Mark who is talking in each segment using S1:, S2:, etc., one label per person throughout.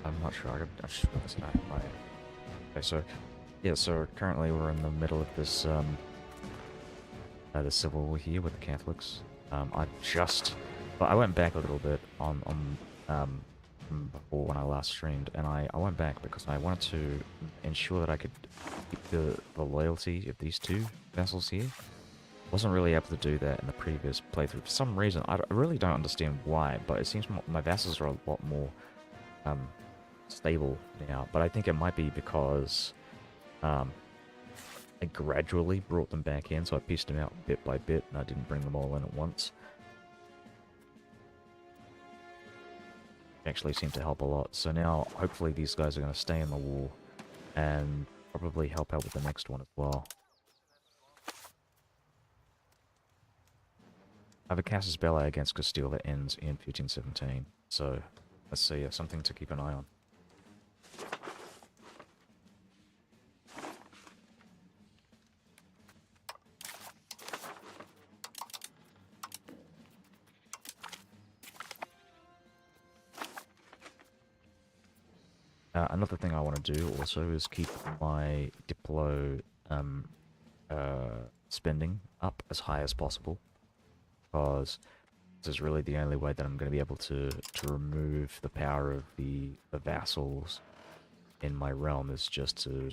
S1: I'm not sure. I just realized I okay, so yeah, so currently we're in the middle of this the civil war here with the Catholics. I just, but I went back a little bit on from before when I last streamed, and I went back because I wanted to ensure that I could keep the loyalty of these two vassals here. Wasn't really able to do that in the previous playthrough for some reason. I really don't understand why, but it seems my vassals are a lot more um stable now. But I think it might be because um I gradually brought them back in, so I pieced them out bit by bit, and I didn't bring them all in at once. It actually seemed to help a lot. So now, hopefully, these guys are going to stay in the war, and probably help out with the next one as well. I have a Casus Belli against Castile that ends in 1517, so let's see, something to keep an eye on. Another thing I want to do also is keep my Diplo spending up as high as possible, because this is really the only way that I'm going to be able to remove the power of the vassals in my realm, is just to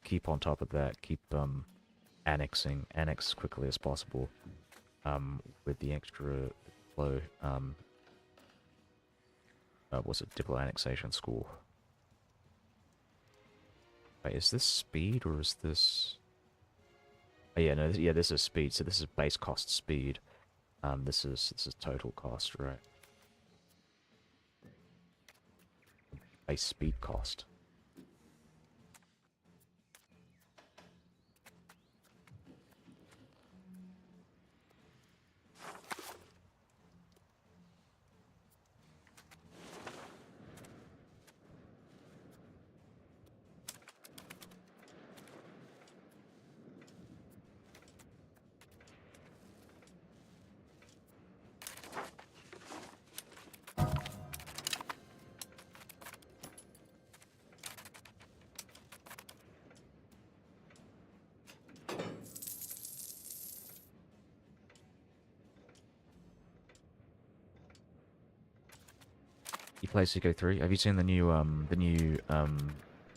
S1: keep on top of that, keep annex as quickly as possible, with the extra flow what's it, Diplo annexation school. Wait, is this speed or is this? Oh yeah, no, yeah, this is speed. So this is base cost speed. This is total cost, right? Base speed cost. You play Seiko 3? Have you seen the new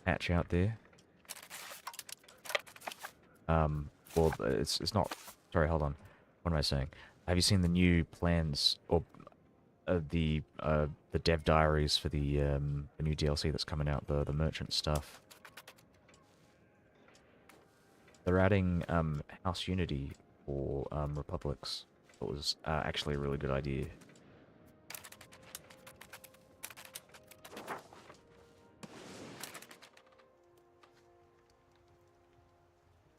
S1: patch out there? Well, it's not. Sorry, hold on. What am I saying? Have you seen the new plans or the dev diaries for the new DLC that's coming out, the merchant stuff? They're adding House Unity for republics. It was actually a really good idea.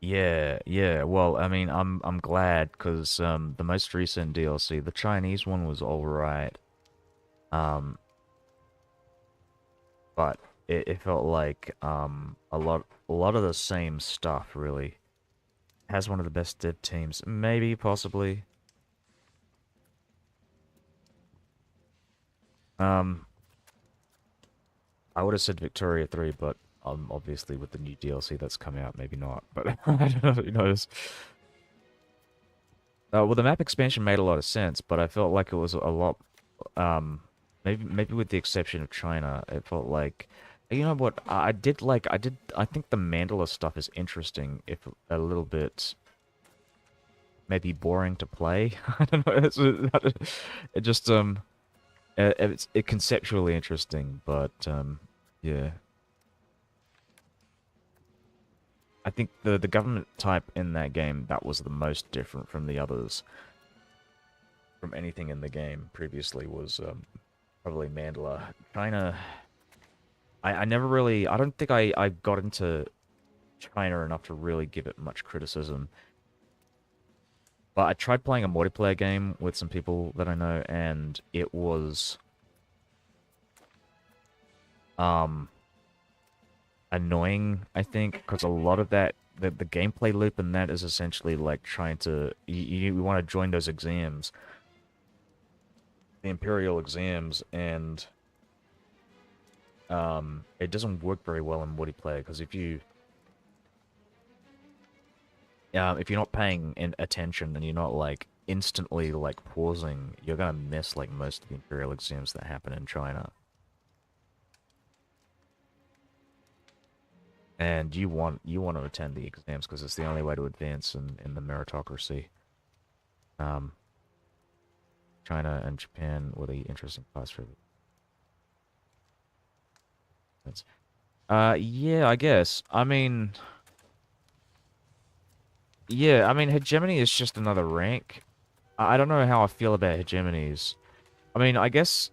S1: Yeah, yeah. Well, I mean, I'm glad because the most recent DLC, the Chinese one, was all right. Um, but it felt like a lot of the same stuff really. Has one of the best dev teams, maybe, possibly. Um, I would have said Victoria 3, but obviously with the new DLC that's coming out, maybe not. But I don't know, who knows. Well, the map expansion made a lot of sense, but I felt like it was a lot. Um, maybe with the exception of China, it felt like, you know what? I think the Mandala stuff is interesting, if a little bit maybe boring to play. I don't know. It just it's conceptually interesting, but yeah. I think the government type in that game, that was the most different from the others, from anything in the game previously, was probably Mandala. China, I never really, I don't think I got into China enough to really give it much criticism. But I tried playing a multiplayer game with some people that I know, and it was um annoying, I think, because a lot of that, the gameplay loop in that is essentially like trying to, you want to join those exams, the Imperial exams, and it doesn't work very well in multiplayer because if you're not paying attention and you're not like instantly like pausing, you're gonna miss like most of the Imperial exams that happen in China. And you want to attend the exams because it's the only way to advance in the meritocracy. Um, China and Japan were the interesting parts for it. Yeah, I guess. I mean, hegemony is just another rank. I don't know how I feel about hegemonies. I mean, I guess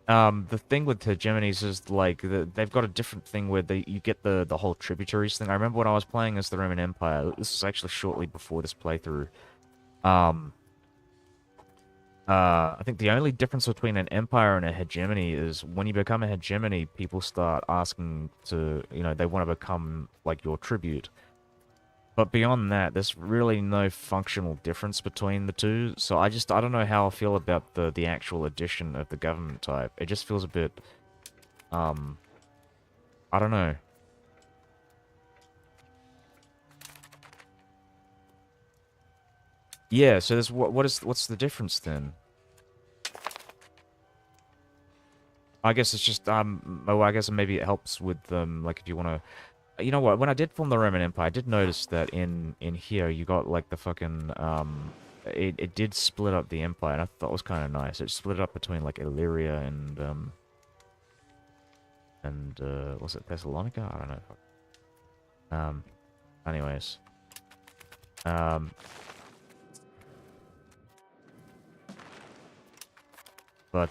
S1: the thing with hegemonies is like they've got a different thing where you get the whole tributaries thing. I remember when I was playing as the Roman Empire. This was actually shortly before this playthrough. Um, I think the only difference between an empire and a hegemony is when you become a hegemony, people start asking they want to become like your tribute. But beyond that, there's really no functional difference between the two. So I don't know how I feel about the actual addition of the government type. It just feels a bit, um, I don't know. Yeah, so there's what's the difference then? I guess it's just oh, I guess maybe it helps with like if you want to, you know what? When I did form the Roman Empire, I did notice that in here you got like the fucking it did split up the empire, and I thought it was kind of nice. It split up between like Illyria and was it Thessalonica? I don't know. Um, anyways, um, but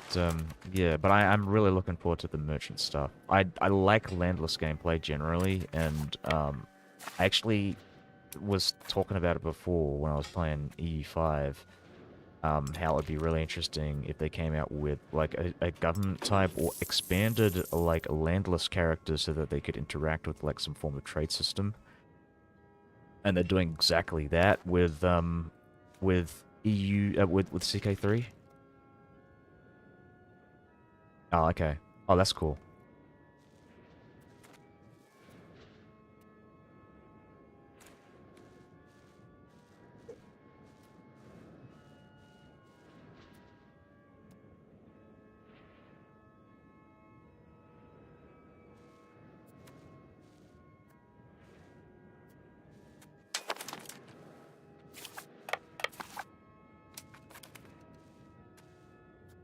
S1: yeah, but I'm really looking forward to the merchant stuff. I like landless gameplay generally, and I actually was talking about it before when I was playing E5. How it would be really interesting if they came out with like a government type or expanded like landless characters so that they could interact with like some form of trade system. And they're doing exactly that with EU with CK3. Oh, okay. Oh, that's cool.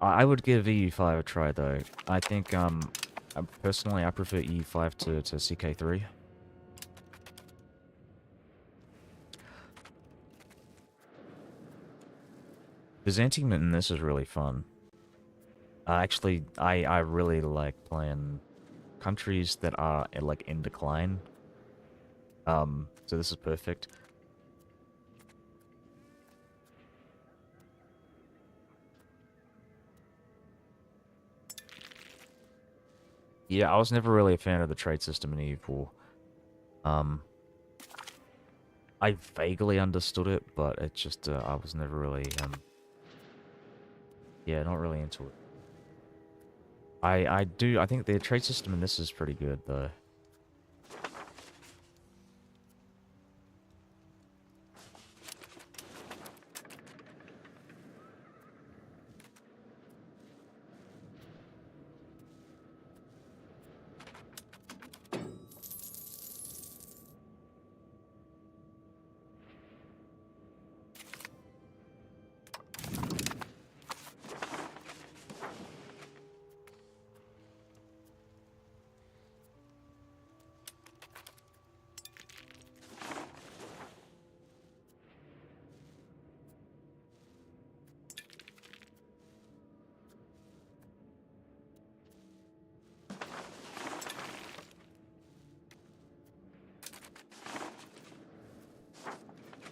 S1: I would give EU5 a try though. I think personally I prefer EU5 to CK3. Byzantium in this is really fun. Actually, I really like playing countries that are like in decline. So this is perfect. Yeah, I was never really a fan of the trade system in EU4. Um, I vaguely understood it, but it just I was never really yeah, not really into it. I think the trade system in this is pretty good though.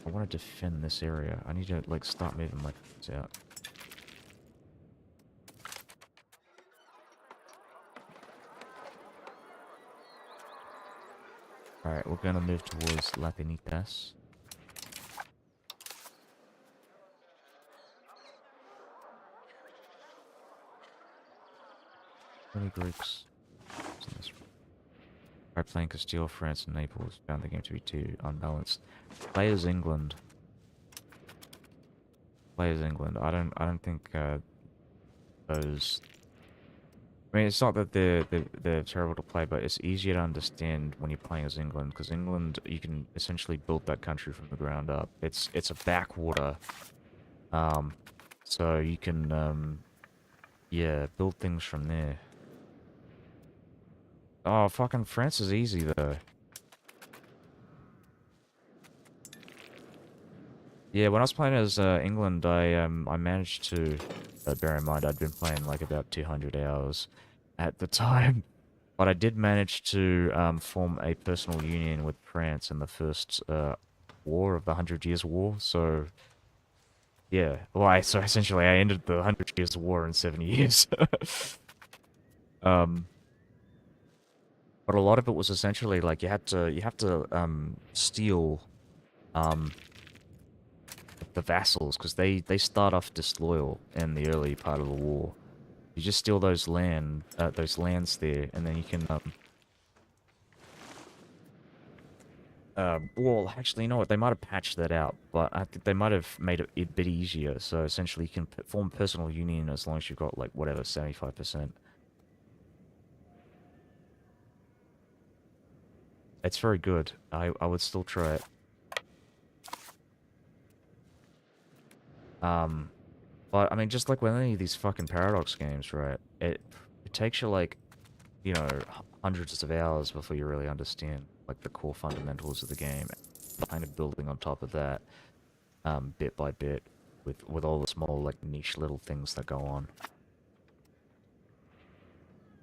S1: I want to defend this area. I need to like start moving my things out. Alright, we're gonna move towards Latinitas. Many Greeks. in this. By playing Castile, France, and Naples, found the game to be too unbalanced. Players England. Players England. I don't think those. I mean, it's not that they're terrible to play, but it's easier to understand when you're playing as England, because England, you can essentially build that country from the ground up. It's a backwater, um, so you can yeah, build things from there. Oh, fucking France is easy though. Yeah, when I was playing as England, I managed to bear in mind I'd been playing like about 200 hours at the time, but I did manage to form a personal union with France in the first war of the Hundred Years' War. So yeah, well, so essentially I ended the Hundred Years' War in 7 years. um, but a lot of it was essentially like you have to steal um the vassals, because they start off disloyal in the early part of the war. You just steal those lands there, and then you can well, actually, you know what? They might have patched that out, but I think they might have made it a bit easier. So essentially, you can form personal union as long as you've got like whatever 75%. It's very good. I would still try it. Um, but I mean, just like with any of these fucking paradox games, right? It takes you like, you know, hundreds of hours before you really understand like the core fundamentals of the game. Kind of building on top of that, bit by bit, with all the small like niche little things that go on.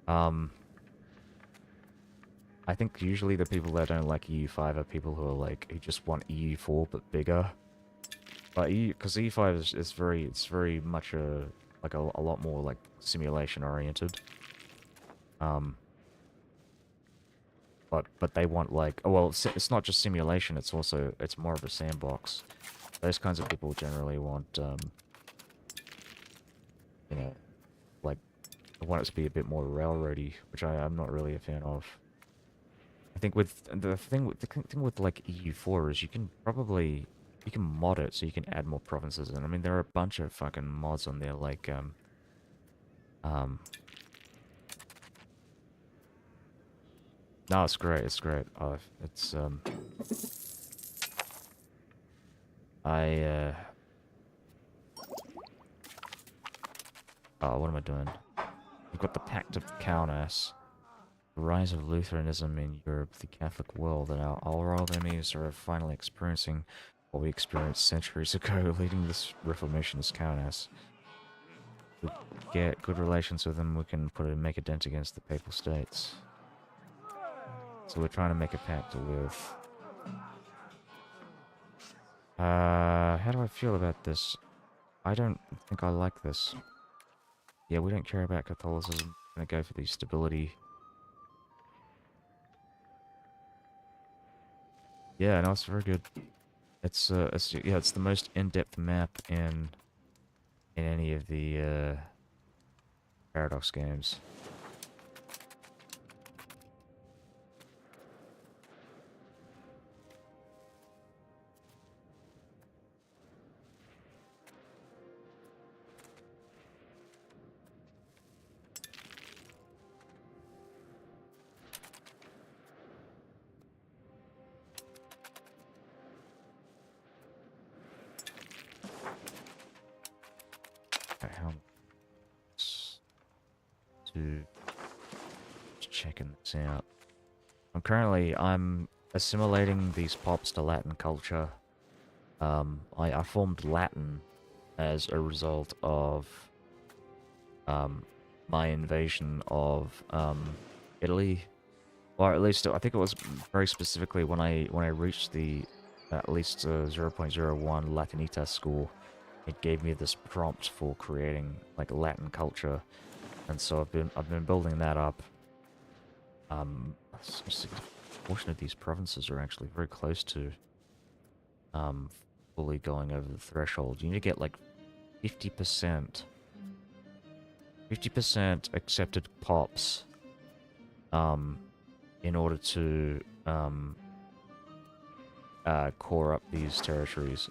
S1: Um, I think usually the people that don't like EU5 are people who are like who just want EU4 but bigger. But because EU5 is very much a lot more like simulation oriented. Um, but they want like, oh well, it's not just simulation. It's more of a sandbox. Those kinds of people generally want you know, like want it to be a bit more railroady, which I'm not really a fan of. I think with the thing with like EU4 is you can mod it so you can add more provinces, and I mean there are a bunch of fucking mods on there like um no, it's great, it's great. It's I oh, what am I doing? You've got the Pact of Kaunas, the rise of Lutheranism in Europe, the Catholic world, and our world enemies are finally experiencing what we experienced centuries ago. Leading this reformation is Kaunas. We get good relations with them, we can make a dent against the Papal States. So we're trying to make a pact with. How do I feel about this? I don't think I like this. Yeah, we don't care about Catholicism. We're gonna go for the stability. Yeah, no, it's very good. It's the most in-depth map in any of the Paradox games. Okay, how to checking this out. I'm assimilating these pops to Latin culture. I formed Latin as a result of my invasion of Italy, or at least I think it was very specifically when I reached the at least 0.01 Latinitas school. It gave me this prompt for creating like Latin culture, and so I've been building that up. A significant portion of these provinces are actually very close to fully going over the threshold. You need to get like 50% accepted pops in order to core up these territories.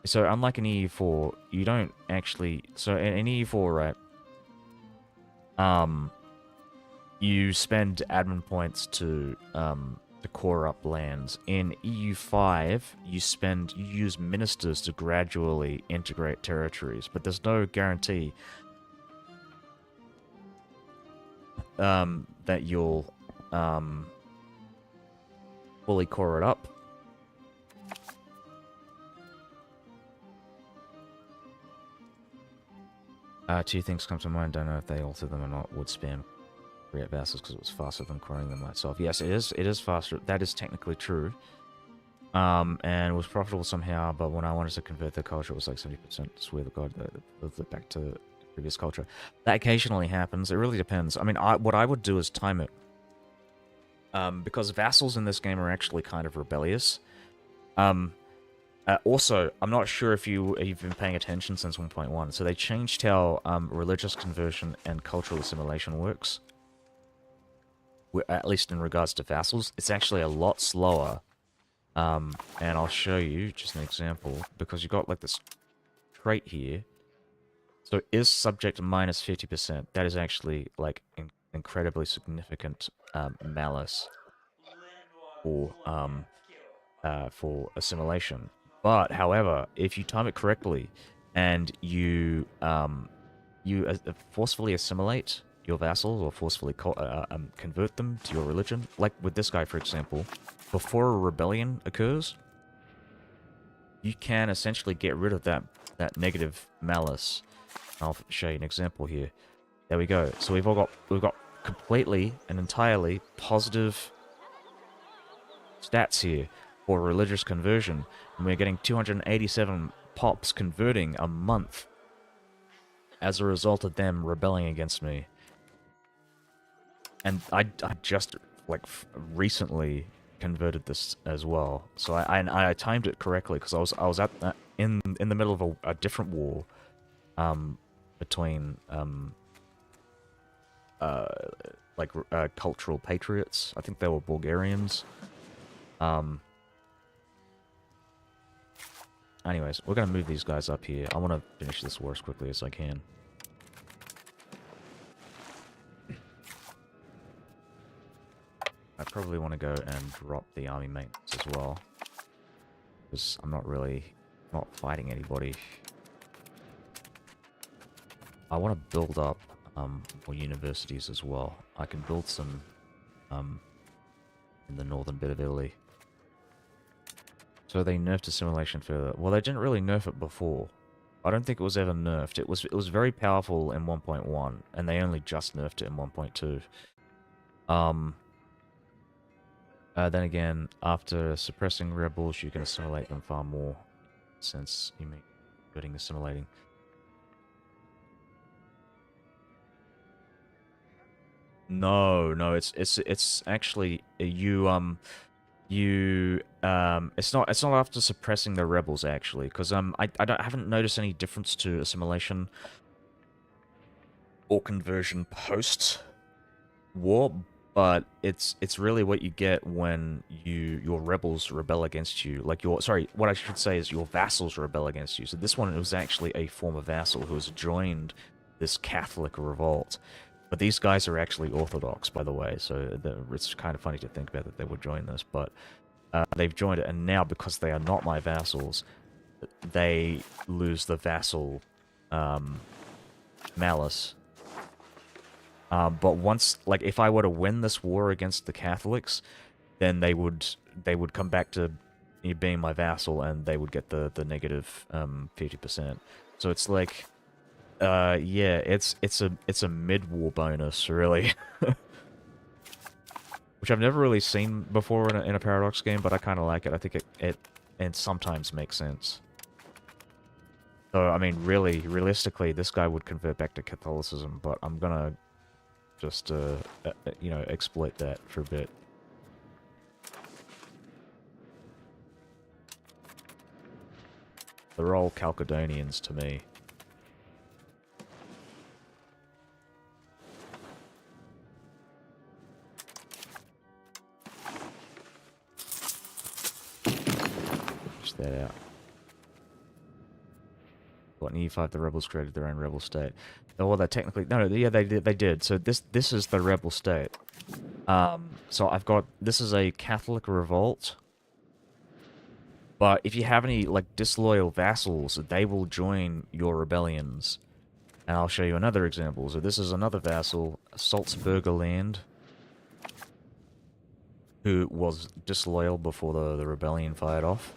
S1: So unlike in EU4, you don't actually. So in EU4, right? You spend admin points to core up lands. In EU5, you use ministers to gradually integrate territories, but there's no guarantee that you'll fully core it up. Two things come to mind. Don't know if they alter them or not. Would spam create vassals because it was faster than coring them myself. Yes, it is. It is faster. That is technically true. And it was profitable somehow. But when I wanted to convert the culture, it was like 70%. Swear to God, back to previous culture. That occasionally happens. It really depends. I mean, what I would do is time it. Because vassals in this game are actually kind of rebellious. Also, I'm not sure if you've been paying attention since 1.1. So they changed how religious conversion and cultural assimilation works. At least in regards to vassals, it's actually a lot slower. And I'll show you just an example, because you got like this trait here. So is subject minus 50%. That is actually like incredibly significant malice for assimilation. But however, if you time it correctly and you forcefully assimilate your vassals or forcefully convert them to your religion, like with this guy, for example, before a rebellion occurs, you can essentially get rid of that negative malice. I'll show you an example here. There we go. So we've got completely and entirely positive stats here for religious conversion, and we're getting 287 pops converting a month as a result of them rebelling against me. And I just like recently converted this as well, so I timed it correctly because I was at in the middle of a different war between cultural patriots. I think they were Bulgarians. Anyways, we're gonna move these guys up here. I want to finish this war as quickly as I can. I probably want to go and drop the army maintenance as well, because I'm not fighting anybody. I want to build up more universities as well. I can build some in the northern bit of Italy. So they nerfed assimilation further. Well, they didn't really nerf it before. I don't think it was ever nerfed. It was very powerful in 1.1, and they only just nerfed it in 1.2. Then again, after suppressing rebels, you can assimilate them far more, since you mean getting assimilating. No, it's actually it's not after suppressing the rebels actually, because I haven't noticed any difference to assimilation or conversion post war, but it's really what you get when your rebels rebel against you. Like what I should say is your vassals rebel against you. So this one was actually a former vassal who has joined this Catholic revolt. But these guys are actually Orthodox, by the way, so it's kind of funny to think about that they would join this, but they've joined it, and now because they are not my vassals, they lose the vassal malice. But once, like, if I were to win this war against the Catholics, then they would come back to being my vassal, and they would get the negative 50%. So it's like, yeah, it's a mid-war bonus, really. Which I've never really seen before in a Paradox game, but I kind of like it. I think it sometimes makes sense. So, I mean, realistically, this guy would convert back to Catholicism, but I'm gonna just, exploit that for a bit. They're all Chalcedonians to me. check that out. What, in E5 the rebels created their own rebel state. Oh, well, they technically... No, yeah, they did. So this is the rebel state. So I've got... This is a Catholic revolt. But if you have any, like, disloyal vassals, they will join your rebellions. And I'll show you another example. So this is another vassal, Salzburger Land, who was disloyal before the rebellion fired off.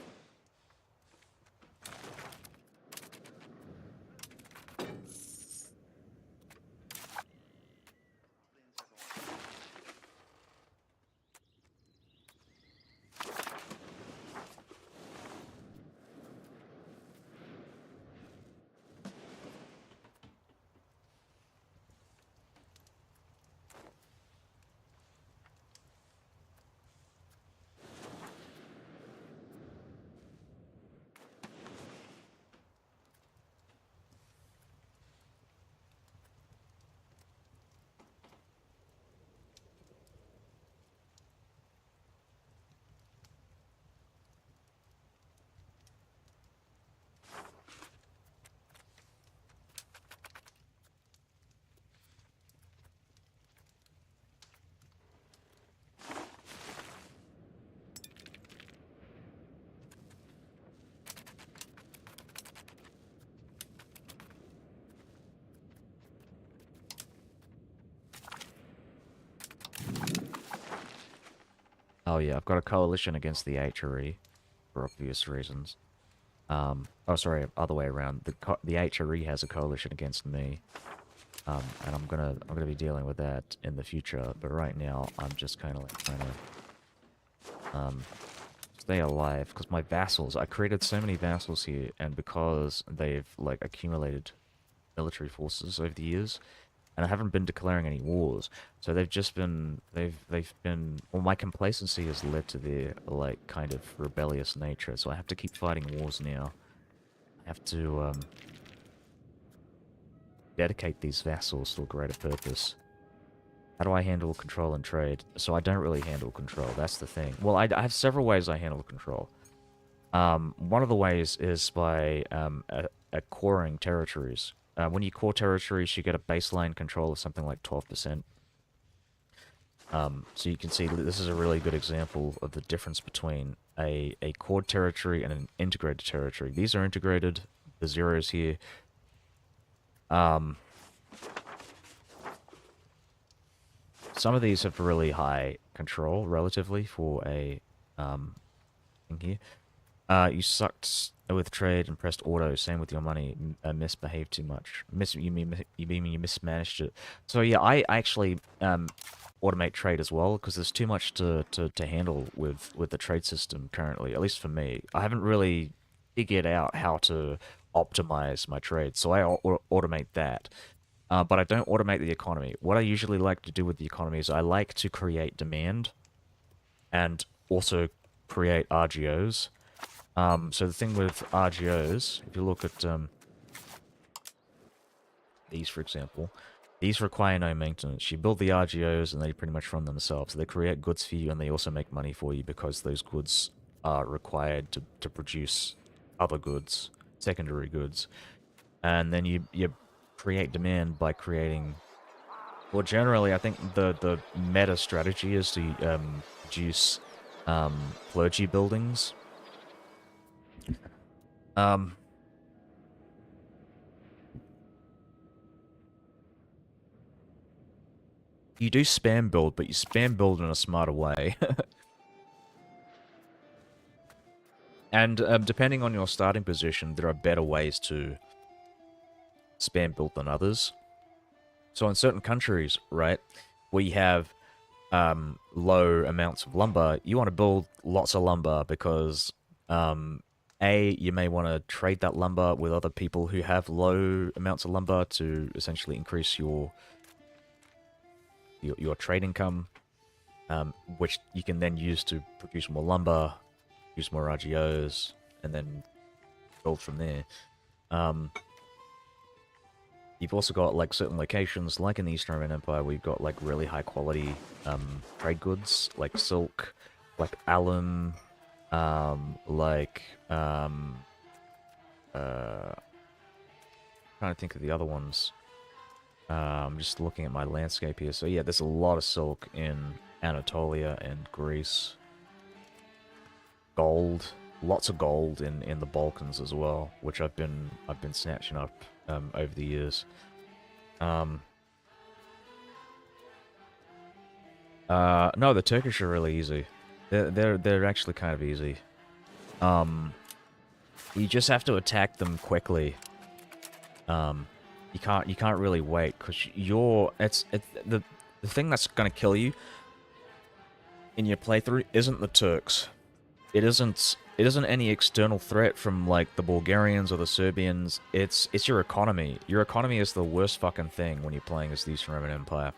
S1: Oh yeah, I've got a coalition against the HRE, for obvious reasons. Oh sorry, other way around. The HRE has a coalition against me. And I'm gonna be dealing with that in the future, but right now I'm just kind of like trying to stay alive, because my vassals, I created so many vassals here, and because they've like accumulated military forces over the years, and I haven't been declaring any wars, so they've just been, they've been, well, my complacency has led to their like kind of rebellious nature, so I have to keep fighting wars now. I have to dedicate these vassals to a greater purpose. How do I handle control and trade? So I don't really handle control, that's the thing. Well, I have several ways I handle control. One of the ways is by coring territories. When you core territories, you get a baseline control of something like 12%. So you can see this is a really good example of the difference between a core territory and an integrated territory. These are integrated, the zeros here. Some of these have really high control, relatively, for a thing here. You sucked with trade and pressed auto. Same with your money. Misbehaved too much. You mean you mismanaged it. So yeah, I actually automate trade as well, because there's too much to handle with the trade system currently. At least for me, I haven't really figured out how to optimize my trade, so I automate that. But I don't automate the economy. What I usually like to do with the economy is I like to create demand and also create RGOs. So the thing with RGOs, if you look at these, for example, these require no maintenance. You build the RGOs and they pretty much run themselves. They create goods for you and they also make money for you, because those goods are required to produce other goods, secondary goods. And then you create demand by creating... Well, generally, I think the meta strategy is to produce clergy buildings. You do spam build, but you spam build in a smarter way. And depending on your starting position, there are better ways to spam build than others. So in certain countries, right, where you have low amounts of lumber, you want to build lots of lumber because you may want to trade that lumber with other people who have low amounts of lumber to essentially increase your trade income, which you can then use to produce more lumber, use more RGOs, and then build from there. You've also got like certain locations, like in the Eastern Roman Empire, we've got like really high quality trade goods, like silk, like alum, Like, uh, trying to think of the other ones. I'm just looking at my landscape here. So yeah, there's a lot of silk in Anatolia and Greece. Gold, lots of gold in the Balkans as well, which I've been snatching up over the years. Um, no, the Turkish are really easy. They're actually kind of easy. Um, you just have to attack them quickly. Um, you can't really wait because it's the thing that's gonna kill you in your playthrough isn't the Turks. It isn't any external threat from like the Bulgarians or the Serbians. It's your economy. Your economy is the worst fucking thing when you're playing as the Eastern Roman Empire.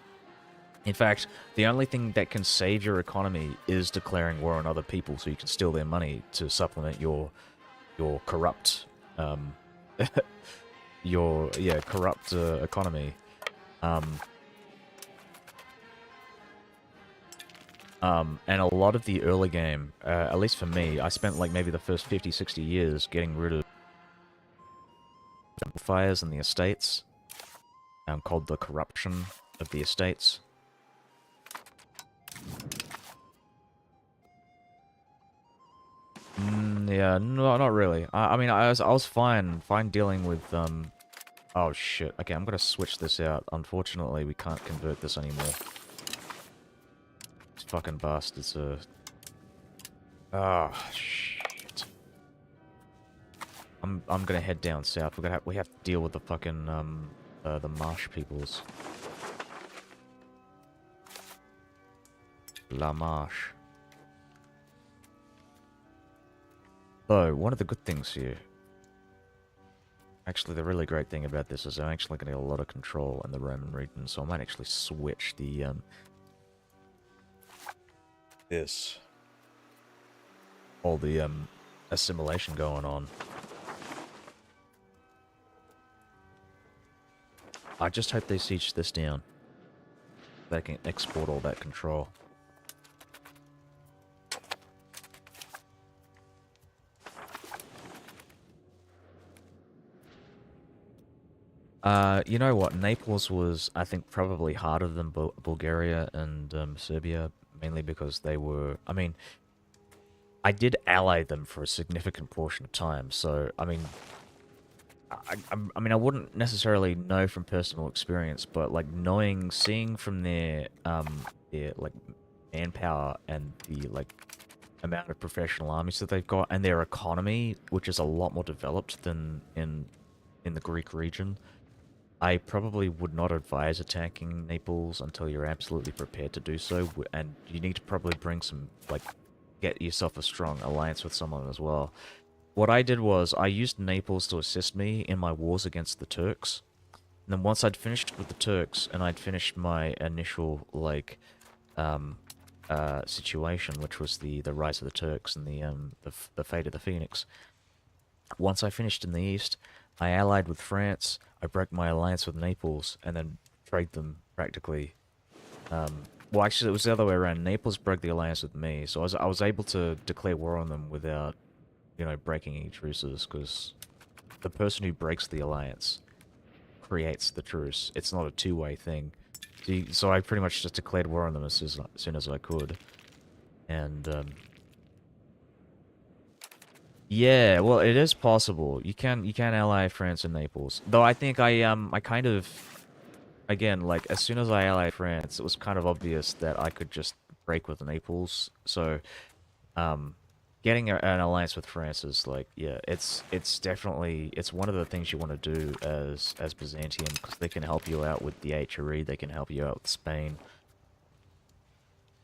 S1: In fact, the only thing that can save your economy is declaring war on other people so you can steal their money to supplement your corrupt um your corrupt economy. Um and a lot of the early game, at least for me, I spent like maybe the first 50, 60 years getting rid of fires in the estates, called the corruption of the estates. Yeah, no, not really. I mean, I was fine dealing with Oh shit. Okay, I'm gonna switch this out. Unfortunately, we can't convert this anymore. These fucking bastards are. Ah, shit. I'm gonna head down south. We have to deal with the fucking the marsh peoples. La Marche. So, one of the good things here, actually the really great thing about this is I'm actually getting a lot of control in the Roman region, so I might actually switch the, all the, assimilation going on. I just hope they siege this down. They can export all that control. You know what? Naples was, I think, probably harder than Bulgaria and Serbia, mainly because they were. I mean, I did ally them for a significant portion of time, so I mean, I wouldn't necessarily know from personal experience, but like seeing from their like manpower and the like amount of professional armies that they've got, and their economy, which is a lot more developed than in the Greek region. I probably would not advise attacking Naples until you're absolutely prepared to do so, and you need to probably bring some, like, get yourself a strong alliance with someone as well. What I did was, I used Naples to assist me in my wars against the Turks, and then once I'd finished with the Turks, and I'd finished my initial, like, situation, which was the rise of the Turks and the fate of the Phoenix. Once I finished in the east, I allied with France, I broke my alliance with Naples, and then trade them practically. Well, actually, it was the other way around. Naples broke the alliance with me, so I was able to declare war on them without, breaking any truces, because the person who breaks the alliance creates the truce. It's not a two-way thing. So I pretty much just declared war on them as soon as I could. And, yeah, well, it is possible. You can ally France and Naples. Though I think I kind of, again, like as soon as I allied France, it was kind of obvious that I could just break with Naples. So um getting an alliance with France is like, yeah, it's definitely it's one of the things you want to do as Byzantium, because they can help you out with the HRE, they can help you out with Spain.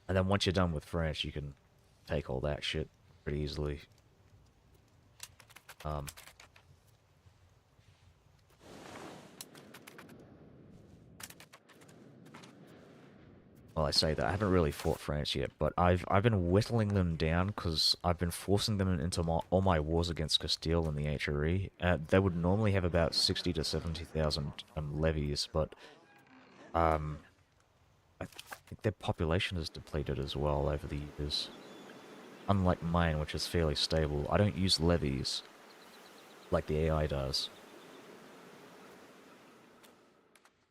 S1: And then once you're done with France, you can take all that shit pretty easily. Um Well, I say that I haven't really fought France yet, but I've been whittling them down because I've been forcing them into all my wars against Castile and the HRE. They would normally have about 60 to 70,000 levies, but um, I think their population has depleted as well over the years. unlike mine, which is fairly stable, I don't use levies like the AI does.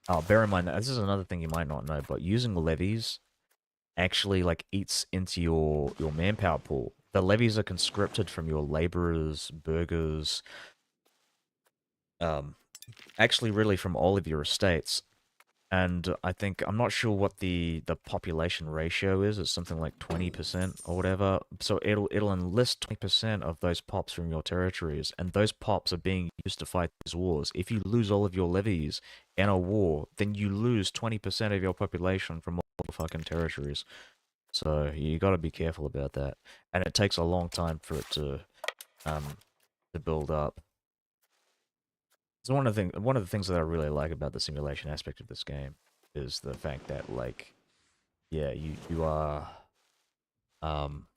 S1: Oh, bear in mind that this is another thing you might not know, but using levies actually like eats into your manpower pool. The levies are conscripted from your laborers, burghers, um, actually really from all of your estates. And I think I'm not sure what the population ratio is. It's something like 20% or whatever. So it'll enlist 20% of those pops from your territories, and those pops are being used to fight these wars. If you lose all of your levies in a war, then you lose 20% of your population from all the fucking territories. So you got to be careful about that, and it takes a long time for it um to build up. So one of the things that I really like about the simulation aspect of this game is the fact that like yeah, you are um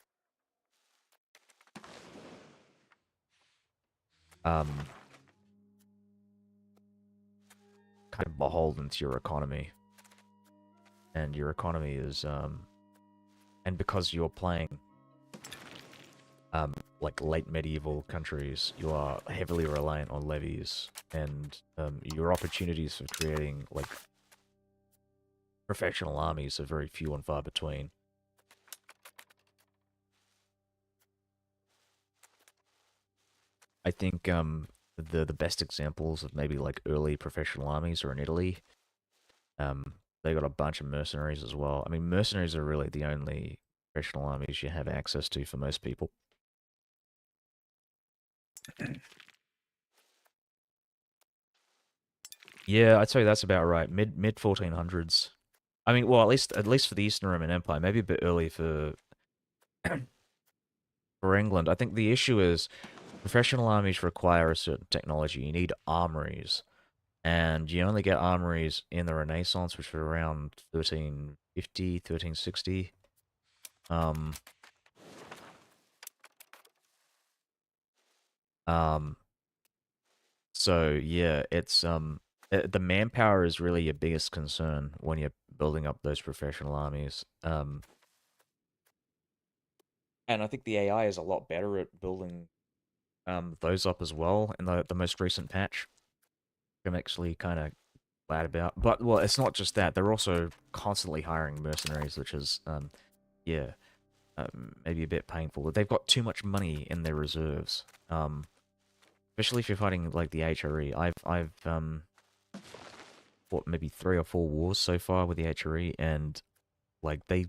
S1: um kind of beholden to your economy, and your economy is and because you're playing like late medieval countries, you are heavily reliant on levies, and your opportunities for creating like professional armies are very few and far between. I think the best examples of maybe like early professional armies are in Italy. They got a bunch of mercenaries as well. I mean, mercenaries are really the only professional armies you have access to for most people. Yeah, I'd say that's about right. Mid 1400s. I mean, well, at least for the Eastern Roman Empire, maybe a bit early for England. I think the issue is professional armies require a certain technology. You need armories, and you only get armories in the Renaissance, which were around 1350, 1360. Um, um, so yeah, it's the manpower is really your biggest concern when you're building up those professional armies. And I think the AI is a lot better at building those up as well in the most recent patch. I'm actually kind of glad about. But well, it's not just that; they're also constantly hiring mercenaries, which is yeah, maybe a bit painful. But they've got too much money in their reserves. Especially if you're fighting like the HRE. I've fought maybe 3 or 4 wars so far with the HRE, and like they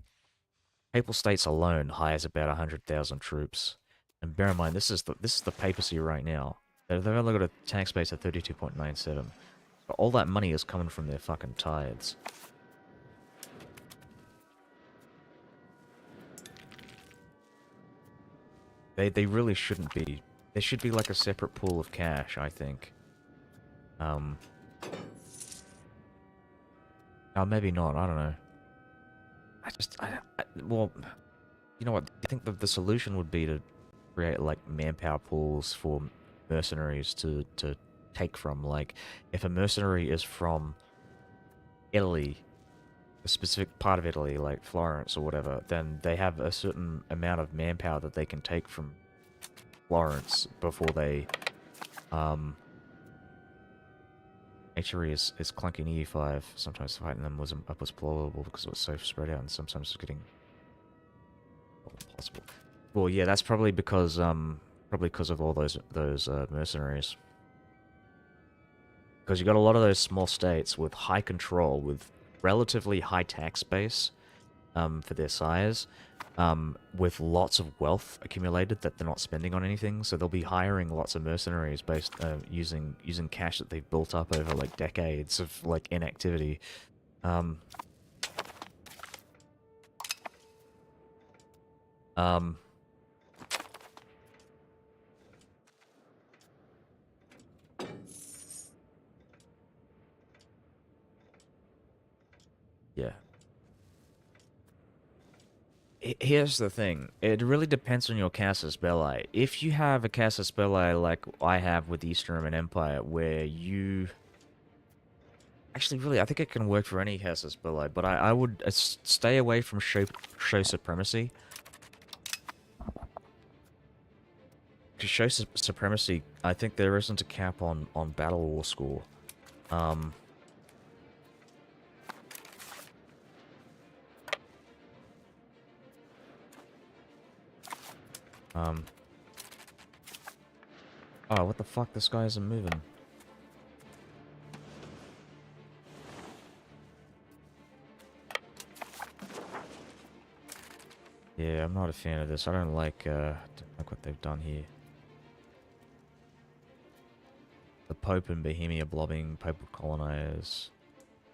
S1: Papal States alone hires about 100,000 troops. And bear in mind, this is the papacy right now. They've only got a tax base of 32.97. But all that money is coming from their fucking tithes. They really shouldn't be. There should be like a separate pool of cash, I think. Um, oh, maybe not. I don't know. Well, you know what? I think that the solution would be to create like manpower pools for mercenaries to take from. Like, if a mercenary is from Italy, a specific part of Italy, like Florence or whatever, then they have a certain amount of manpower that they can take from Florence before they um Actually, is clunky in EU5. Sometimes fighting them was plausible because it was so spread out, and sometimes it was getting impossible. Well, yeah, that's probably because of all those mercenaries. Because you got a lot of those small states with high control, with relatively high tax base, for their size, with lots of wealth accumulated that they're not spending on anything. So they'll be hiring lots of mercenaries based using cash that they've built up over like decades of like inactivity. Um, um, yeah. Here's the thing. It really depends on your casus belli. If you have a casus belli like I have with the Eastern Roman Empire, where you actually, really, I think it can work for any casus belli, but I would stay away from show supremacy. to show supremacy, I think there isn't a cap on Battle War score. Um, um, oh, what the fuck? This guy isn't moving. Yeah, I'm not a fan of this. I don't like what they've done here. The Pope and Bohemia blobbing, Pope will colonize.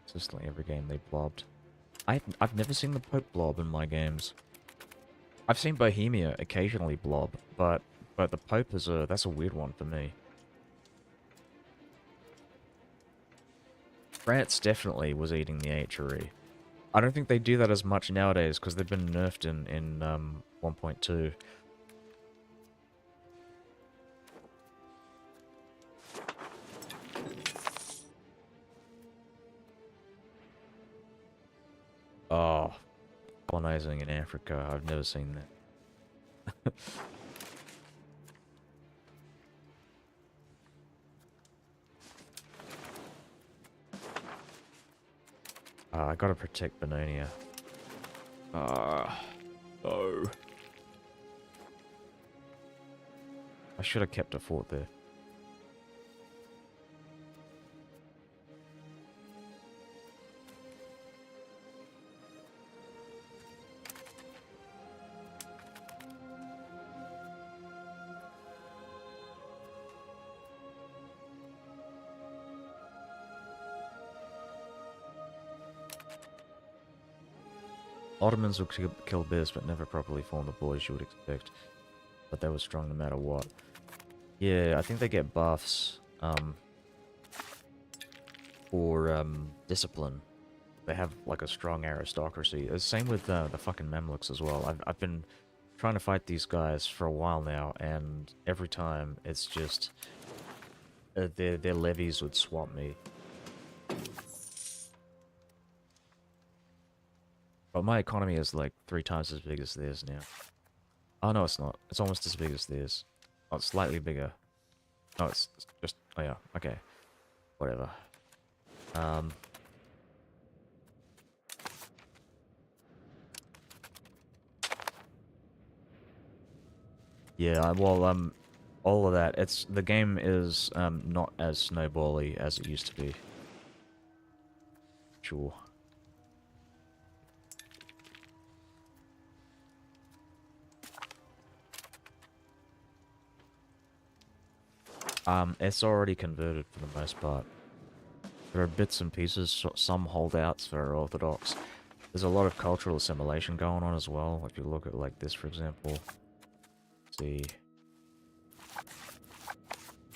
S1: Consistently every game they blobbed. I've never seen the Pope blob in my games. I've seen Bohemia occasionally blob, but the Pope is that's a weird one for me. France definitely was eating the HRE. I don't think they do that as much nowadays because they've been nerfed in 1.2. Oh, colonizing in Africa. I've never seen that. I gotta protect Benania. No. I should have kept a fort there. Ottomans would kill bears, but never properly form the boys you would expect. But they were strong no matter what. Yeah, I think they get buffs for discipline. They have like a strong aristocracy. Same with the fucking Mamluks as well. I've been trying to fight these guys for a while now, and every time it's just their levies would swamp me. But my economy is like 3 times as big as theirs now. Oh no, it's not. It's almost as big as theirs. Oh, it's slightly bigger. No, it's just... Oh yeah, okay. Whatever. Yeah, well, all of that. The game is, not as snowbally as it used to be. Sure. It's already converted for the most part. There are bits and pieces, some holdouts that are Orthodox. There's a lot of cultural assimilation going on as well. If you look at like this, for example. See.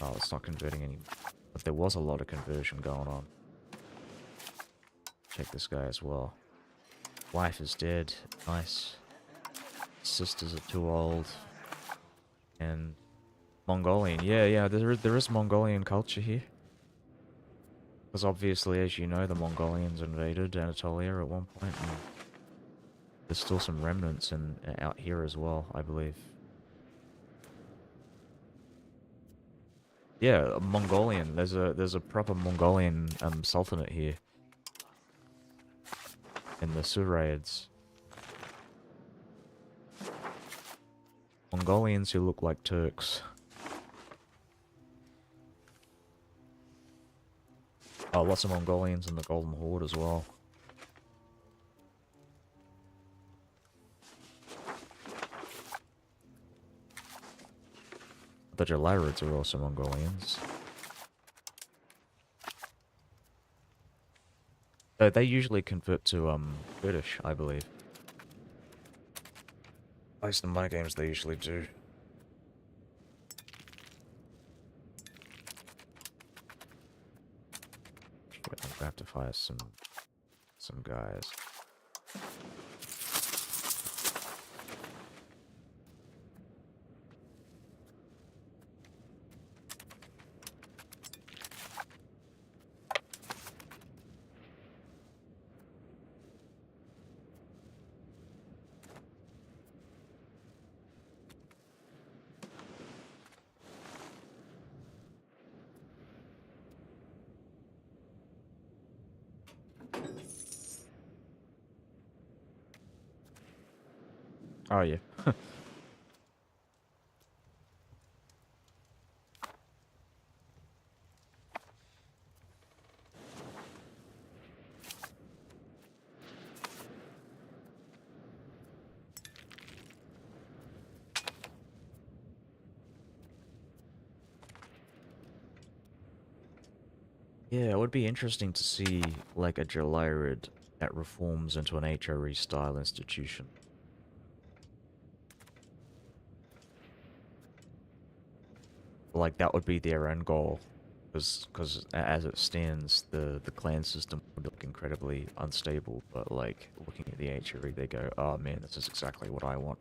S1: Oh, it's not converting any. But there was a lot of conversion going on. Check this guy as well. Wife is dead. Nice. Sisters are too old. And Mongolian. Yeah, there is Mongolian culture here. Because obviously, as you know, the Mongolians invaded Anatolia at one point, and there's still some remnants out here as well, I believe. Yeah, Mongolian. There's a proper Mongolian sultanate here. In the Suraids. Mongolians who look like Turks. Oh, lots of Mongolians in the Golden Horde as well. The Jalarids are also Mongolians. They usually convert to British, I believe. At least in my games they usually do. I'm gonna have to fire some guys. Oh yeah. Yeah, it would be interesting to see like a Gelarid that reforms into an HRE style institution. Like that would be their end goal, because as it stands, the clan system would look incredibly unstable. But like looking at the HRE, they go, "Oh man, this is exactly what I want.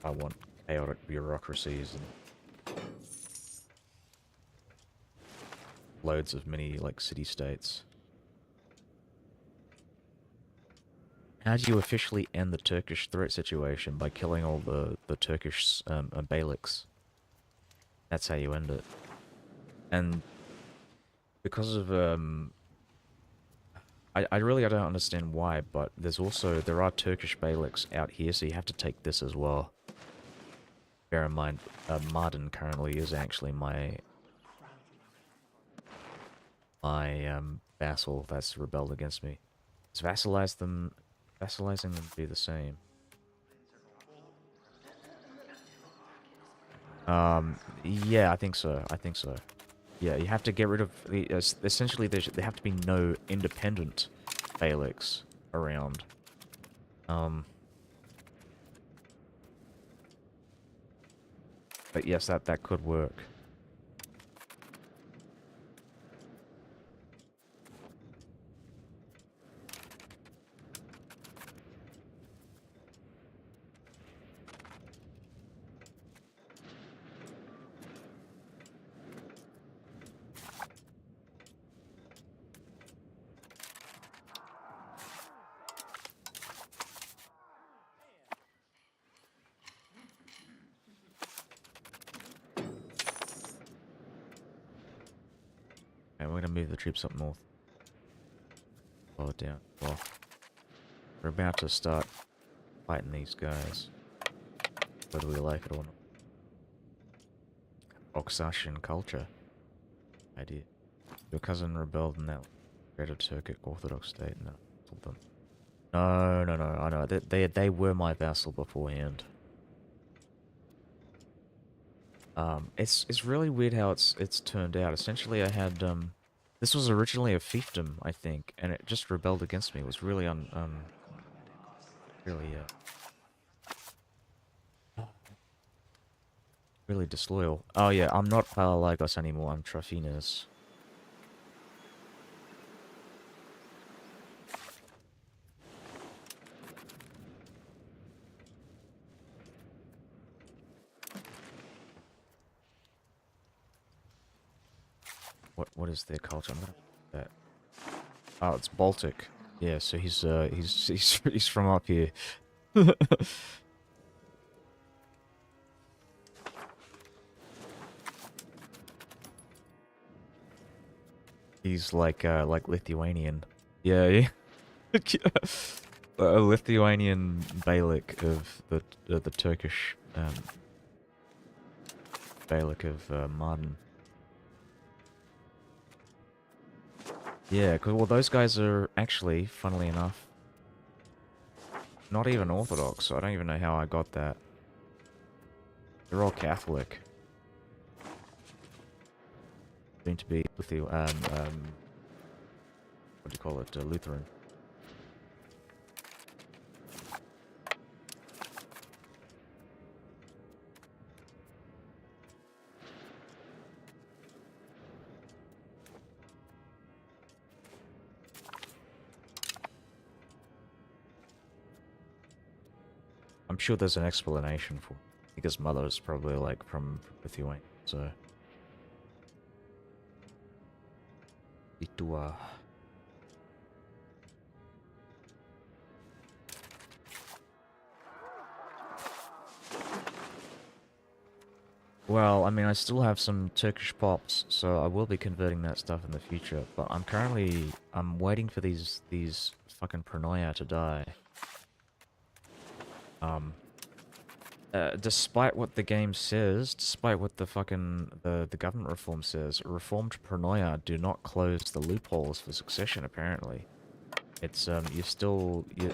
S1: I want chaotic bureaucracies and loads of mini like city-states." How do you officially end the Turkish threat situation? By killing all the Turkish beyliks. That's how you end it. And because of I don't understand why, but there are Turkish beyliks out here, so you have to take this as well. Bear in mind, Mardin currently is actually my vassal that's rebelled against me. Does vassalizing them be the same? Yeah, I think so. I think so. Yeah, you have to get rid of essentially there have to be no independent beyliks around. Um, but yes, that could work. And we're gonna move the troops up north. Slow it down. Well, we're about to start fighting these guys, whether we like it or not. Oxashian culture. Idea. Your cousin rebelled in that Greater Turkic Orthodox state, and I told them. No, no, no. I know they were my vassal beforehand. It's really weird how it's turned out. Essentially, I had this was originally a fiefdom, I think, and it just rebelled against me. It was really really really disloyal. Oh yeah, I'm not Lagos anymore. I'm Trophinus. What is their culture? I'm gonna that. Oh, it's Baltic. Yeah, so he's from up here. He's like Lithuanian. Yeah, yeah. A Lithuanian Beylik of the Turkish Beylik of Mardin. Yeah, cause well those guys are actually, funnily enough, not even Orthodox, so I don't even know how I got that. They're all Catholic. Seem to be what do you call it, Lutheran. I'm sure there's an explanation for it, because mother is probably like from Lithuania, so. Litua. Well, I mean, I still have some Turkish pops, so I will be converting that stuff in the future. But I'm waiting for these fucking Pronoia to die. despite what the game says, despite what the fucking the government reform says, reformed Pronoia do not close the loopholes for succession. Apparently, it's you still you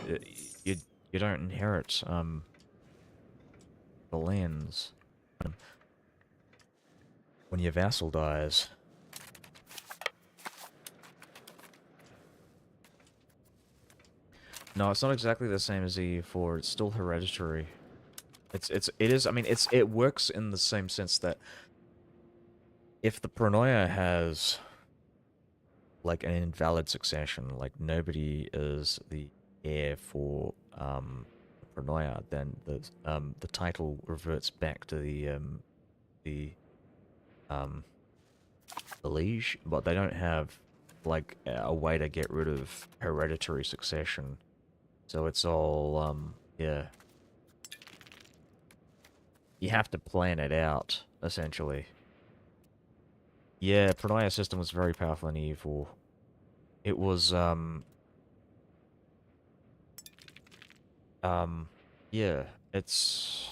S1: you don't inherit the lands when your vassal dies. No, it's not exactly the same as EU4. It's still hereditary. It is. I mean, it works in the same sense that if the Pronoia has like an invalid succession, like nobody is the heir for Pronoia, then the title reverts back to the um the liege, but they don't have like a way to get rid of hereditary succession. So it's all yeah. You have to plan it out, essentially. Yeah, Pronoia system was very powerful in EU4. It was yeah, it's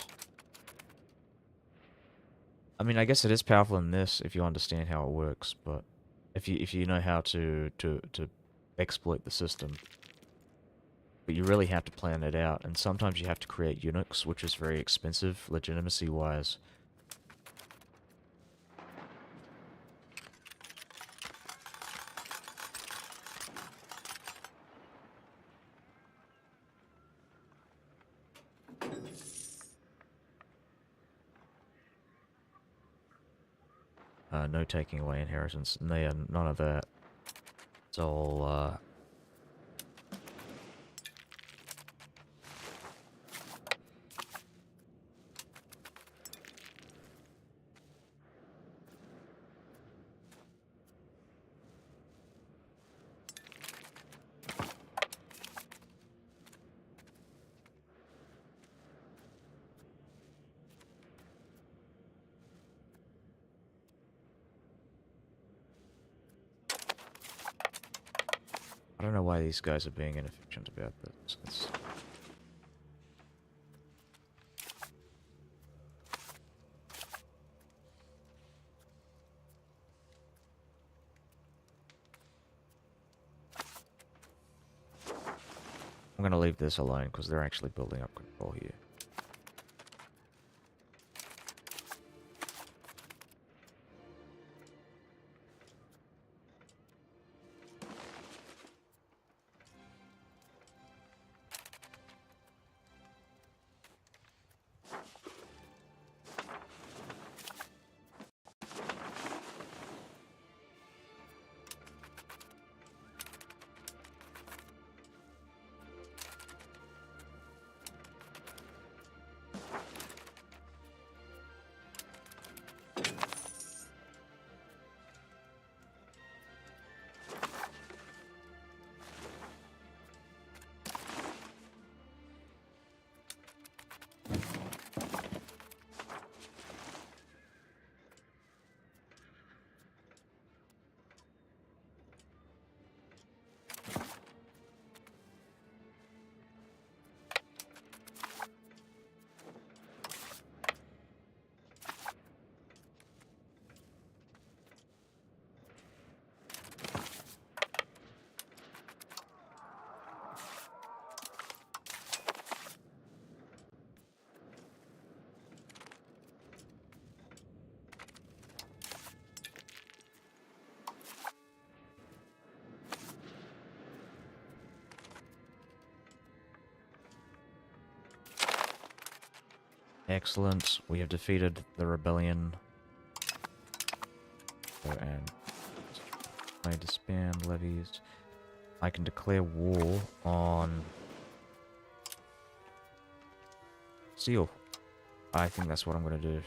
S1: I mean, I guess it is powerful in this if you understand how it works, but if you know how to exploit the system. But you really have to plan it out, and sometimes you have to create eunuchs, which is very expensive, legitimacy-wise. No taking away inheritance. No, none of that. It's all, I don't know why these guys are being inefficient about this. I'm gonna leave this alone because they're actually building up control here. Excellent. We have defeated the rebellion. And I disband levies. I can declare war on Seal. I think that's what I'm going to do.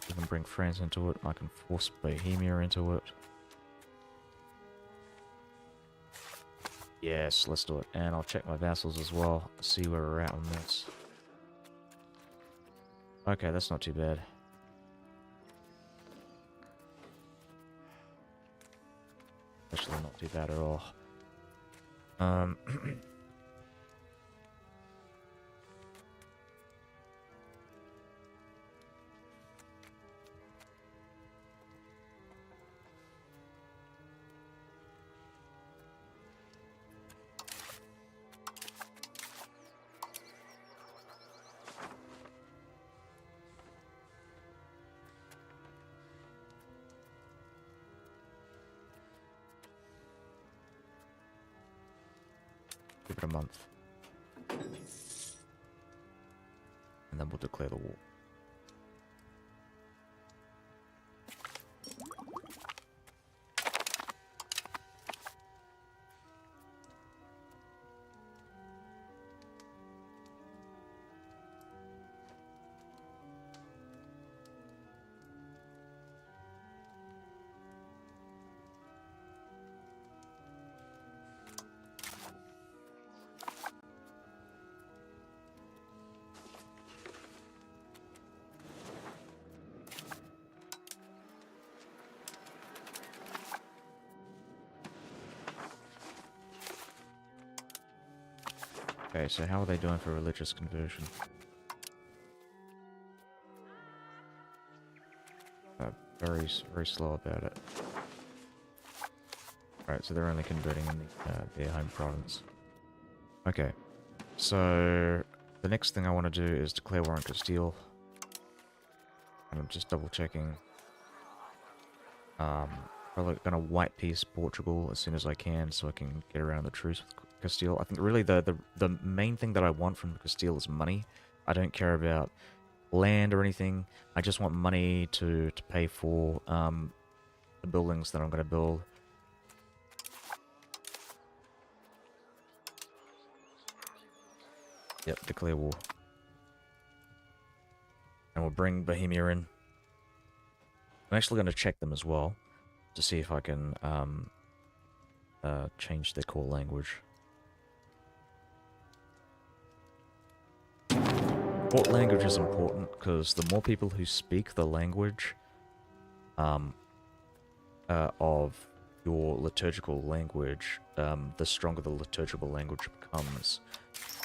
S1: I can bring France into it. I can force Bohemia into it. Yes, let's do it. And I'll check my vassals as well. See where we're at on this. Okay, that's not too bad. Actually, not too bad at all. Give it a month. And then we'll declare the war. Okay, so how are they doing for religious conversion? Very slow about it. Alright, so they're only converting in their home province. Okay, so the next thing I want to do is declare war on Castile. And I'm just double checking. Probably gonna white peace Portugal as soon as I can, so I can get around the truce with Castile. I think really the main thing that I want from Castile is money. I don't care about land or anything. I just want money to pay for the buildings that I'm gonna build. Yep, declare war. And we'll bring Bohemia in. I'm actually going to check them as well to see if I can change their core language. What language is important? Because the more people who speak the language of your liturgical language, the stronger the liturgical language becomes.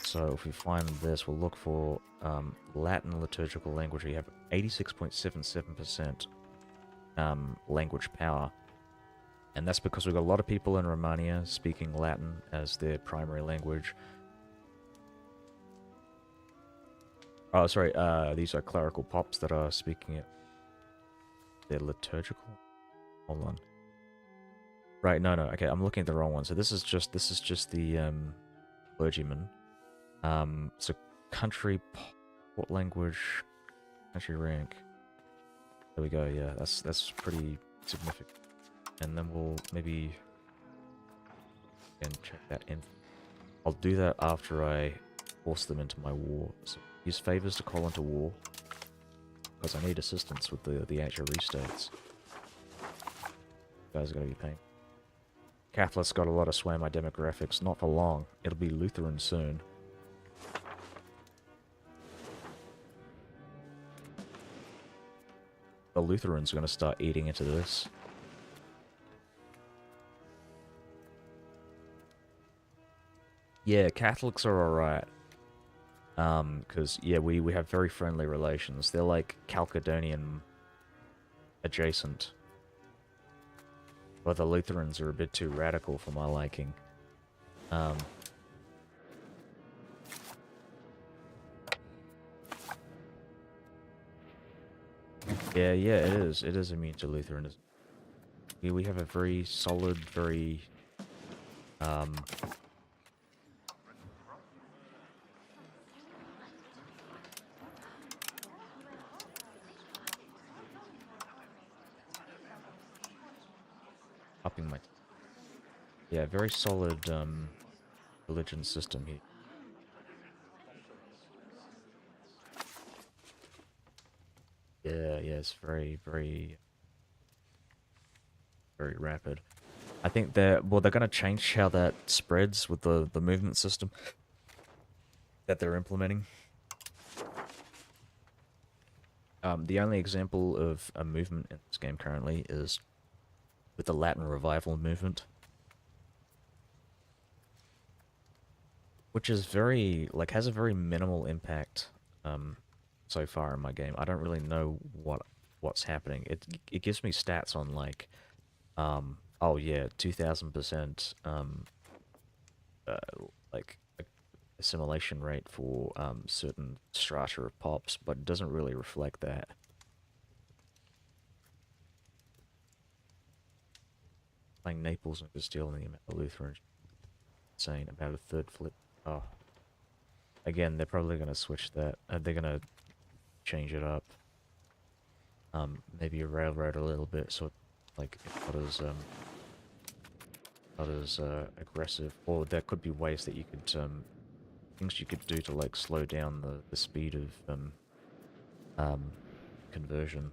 S1: So if we find this, we'll look for Latin liturgical language. You have 86.77% language power. And that's because we've got a lot of people in Romania speaking Latin as their primary language. Oh, sorry, these are clerical pops that are speaking it. They're liturgical? Hold on. Right, no, okay, I'm looking at the wrong one. So this is just the clergyman. So country, what language, country rank. There we go, yeah, that's pretty significant. And then we'll maybe check that in. I'll do that after I force them into my war. So use favors to call into war, because I need assistance with the actual restates. You guys are gonna be paying. Catholics got a lot of sway in my demographics. Not for long. It'll be Lutheran soon. The Lutherans are gonna start eating into this. Yeah, Catholics are alright. Because, yeah, we have very friendly relations. They're like Chalcedonian adjacent. But the Lutherans are a bit too radical for my liking. Yeah, it is. It is immune to Lutheranism. Yeah, we have a very solid, very, upping my... Yeah, very solid, religion system here. Yeah, it's very, very rapid. I think they're gonna change how that spreads with the movement system that they're implementing. The only example of a movement in this game currently is with the Latin Revival movement, which is very, like, has a very minimal impact so far in my game. I don't really know what's happening. It gives me stats on, like, oh yeah, 2000% like assimilation rate for certain strata of pops, but it doesn't really reflect that. Like Naples and Castile and the amount of Lutherans. insane about a third flip. Oh, again, they're probably gonna switch that. They're gonna change it up. Maybe a railroad a little bit, so like it's not as aggressive. Or there could be ways that you could things you could do to like slow down the speed of um conversion.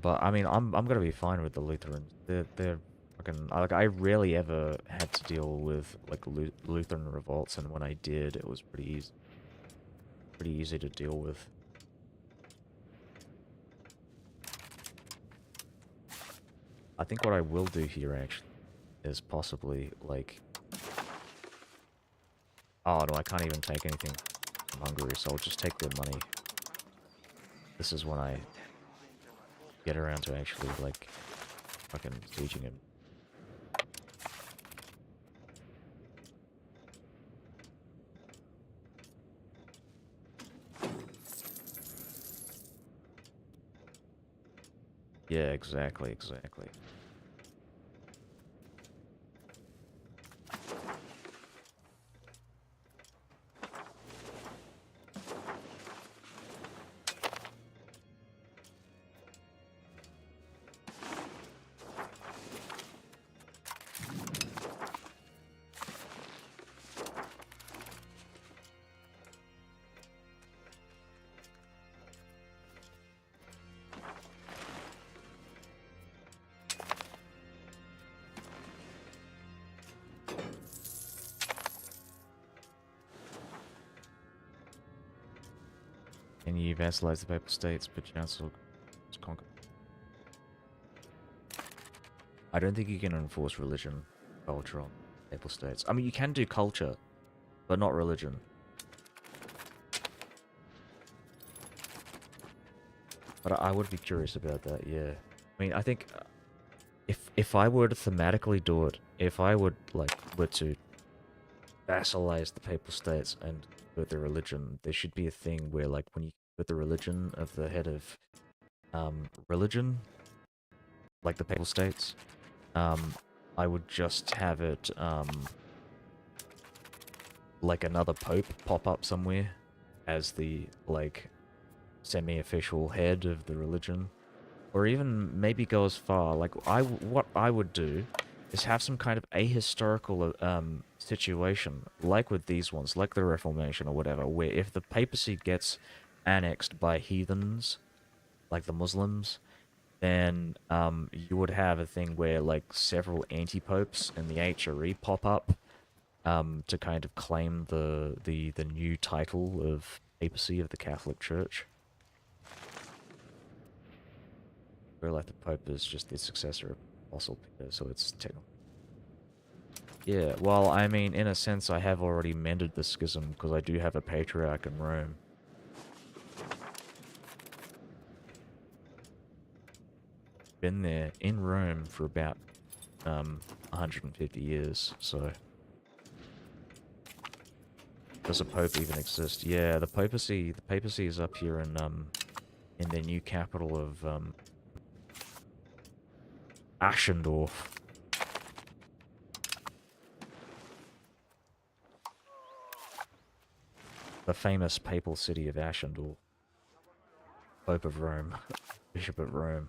S1: But I mean, I'm gonna be fine with the Lutherans. They're fucking like I rarely ever had to deal with like Lutheran revolts, and when I did, it was pretty easy to deal with. I think what I will do here actually is possibly like, oh no, I can't even take anything from Hungary, so I'll just take their money. This is when I get around to actually like fucking sieging him. Yeah, exactly, exactly. Can you vassalize the Papal States, but Chancellor conquer? I don't think you can enforce religion, culture on Papal States. I mean, you can do culture, but not religion. But I would be curious about that, yeah. I mean, I think if I were to thematically do it, if I would, like, were to vassalize the Papal States and put the religion, there should be a thing where, like, when you put the religion of the head of, religion, like the Papal States, I would just have it, like another pope pop up somewhere as the, like, semi-official head of the religion. Or even maybe go as far, like, what I would do is have some kind of ahistorical, situation, like with these ones, like the Reformation or whatever, where if the papacy gets annexed by heathens, like the Muslims, then you would have a thing where like several anti-popes in the HRE pop up to kind of claim the new title of papacy of the Catholic Church. Where like the Pope is just the successor of Apostle Peter, so it's technical. Yeah, well, I mean, in a sense, I have already mended the schism because I do have a patriarch in Rome. Been there in Rome for about 150 years, so does a pope even exist? Yeah, the papacy is up here in their new capital of Aschendorf. The famous papal city of Aschendorf. Pope of Rome. Bishop of Rome.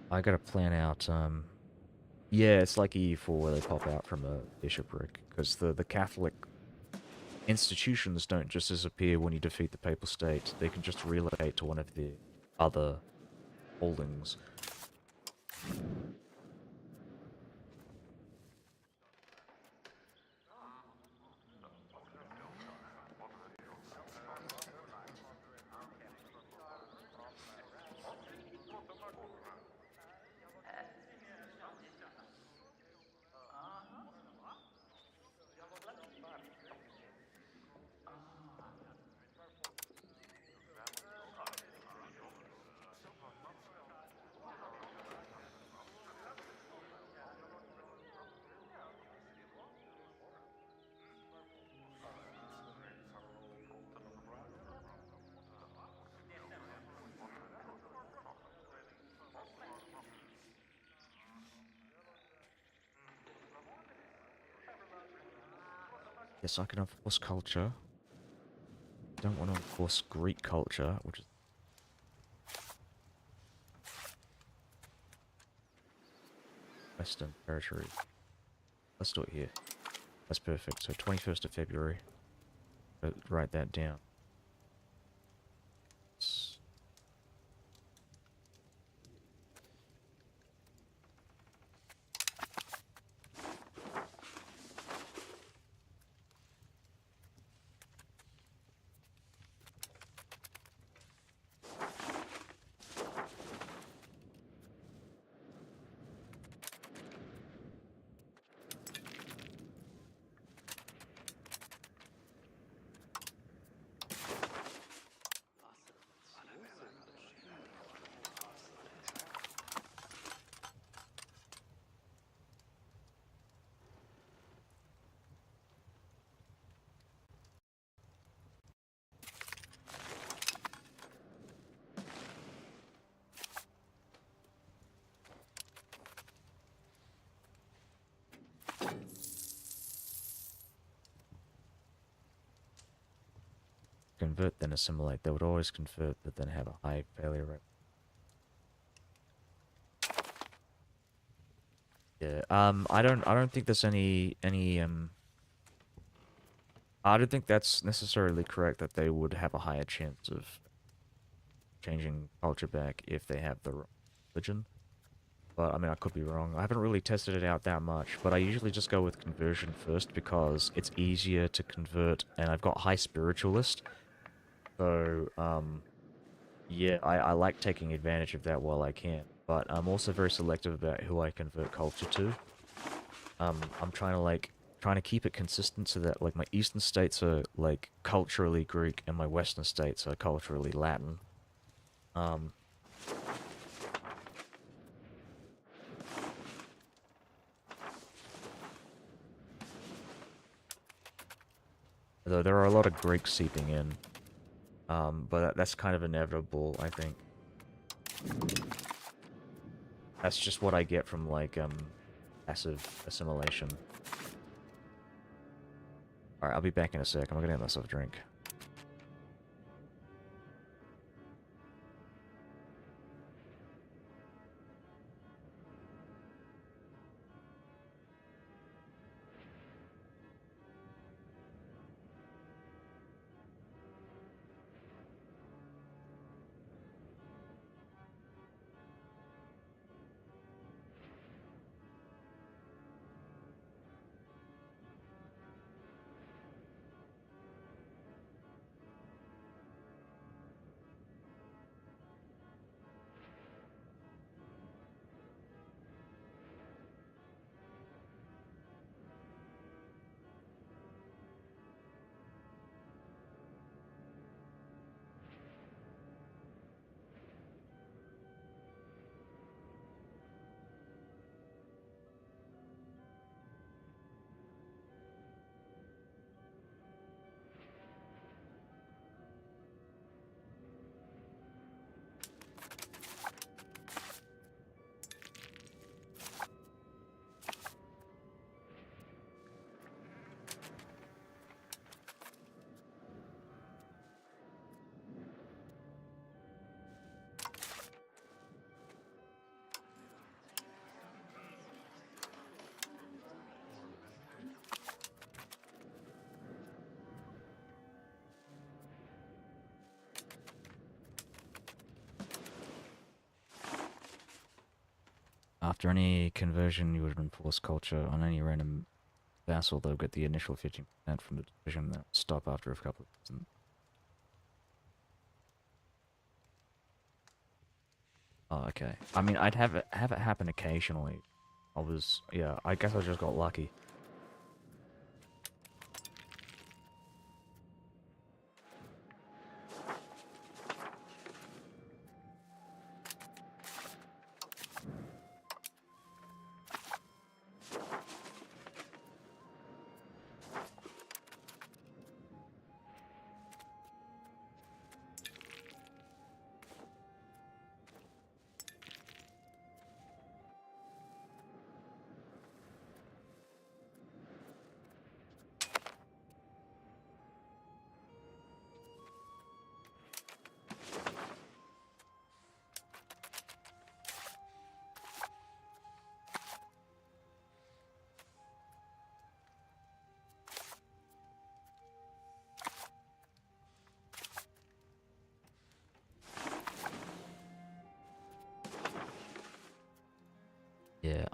S1: I gotta plan out, yeah, it's like EU4 where they pop out from a bishopric, because the Catholic institutions don't just disappear when you defeat the Papal State, they can just relocate to one of the other holdings. Yes, I can enforce culture. Don't want to enforce Greek culture, which is Western territory. Let's do it here. That's perfect. So 21st of February. Write that down. Convert then assimilate. They would always convert but then have a high failure rate. Yeah. I don't think there's any. I don't think that's necessarily correct that they would have a higher chance of changing culture back if they have the wrong religion. But I mean, I could be wrong. I haven't really tested it out that much, but I usually just go with conversion first because it's easier to convert, and I've got high spiritualist. So, yeah, I like taking advantage of that while I can. But I'm also very selective about who I convert culture to. I'm trying to keep it consistent so that like my eastern states are like culturally Greek and my western states are culturally Latin. Um, though there are a lot of Greeks seeping in. But that's kind of inevitable, I think. That's just what I get from like passive assimilation. Alright, I'll be back in a sec. I'm gonna get myself a drink. After any conversion, you would enforce culture on any random vassal. They'll get the initial 15% from the division that stop after a couple of seasons. Oh, okay. I mean, I'd have it happen occasionally. Yeah, I guess I just got lucky.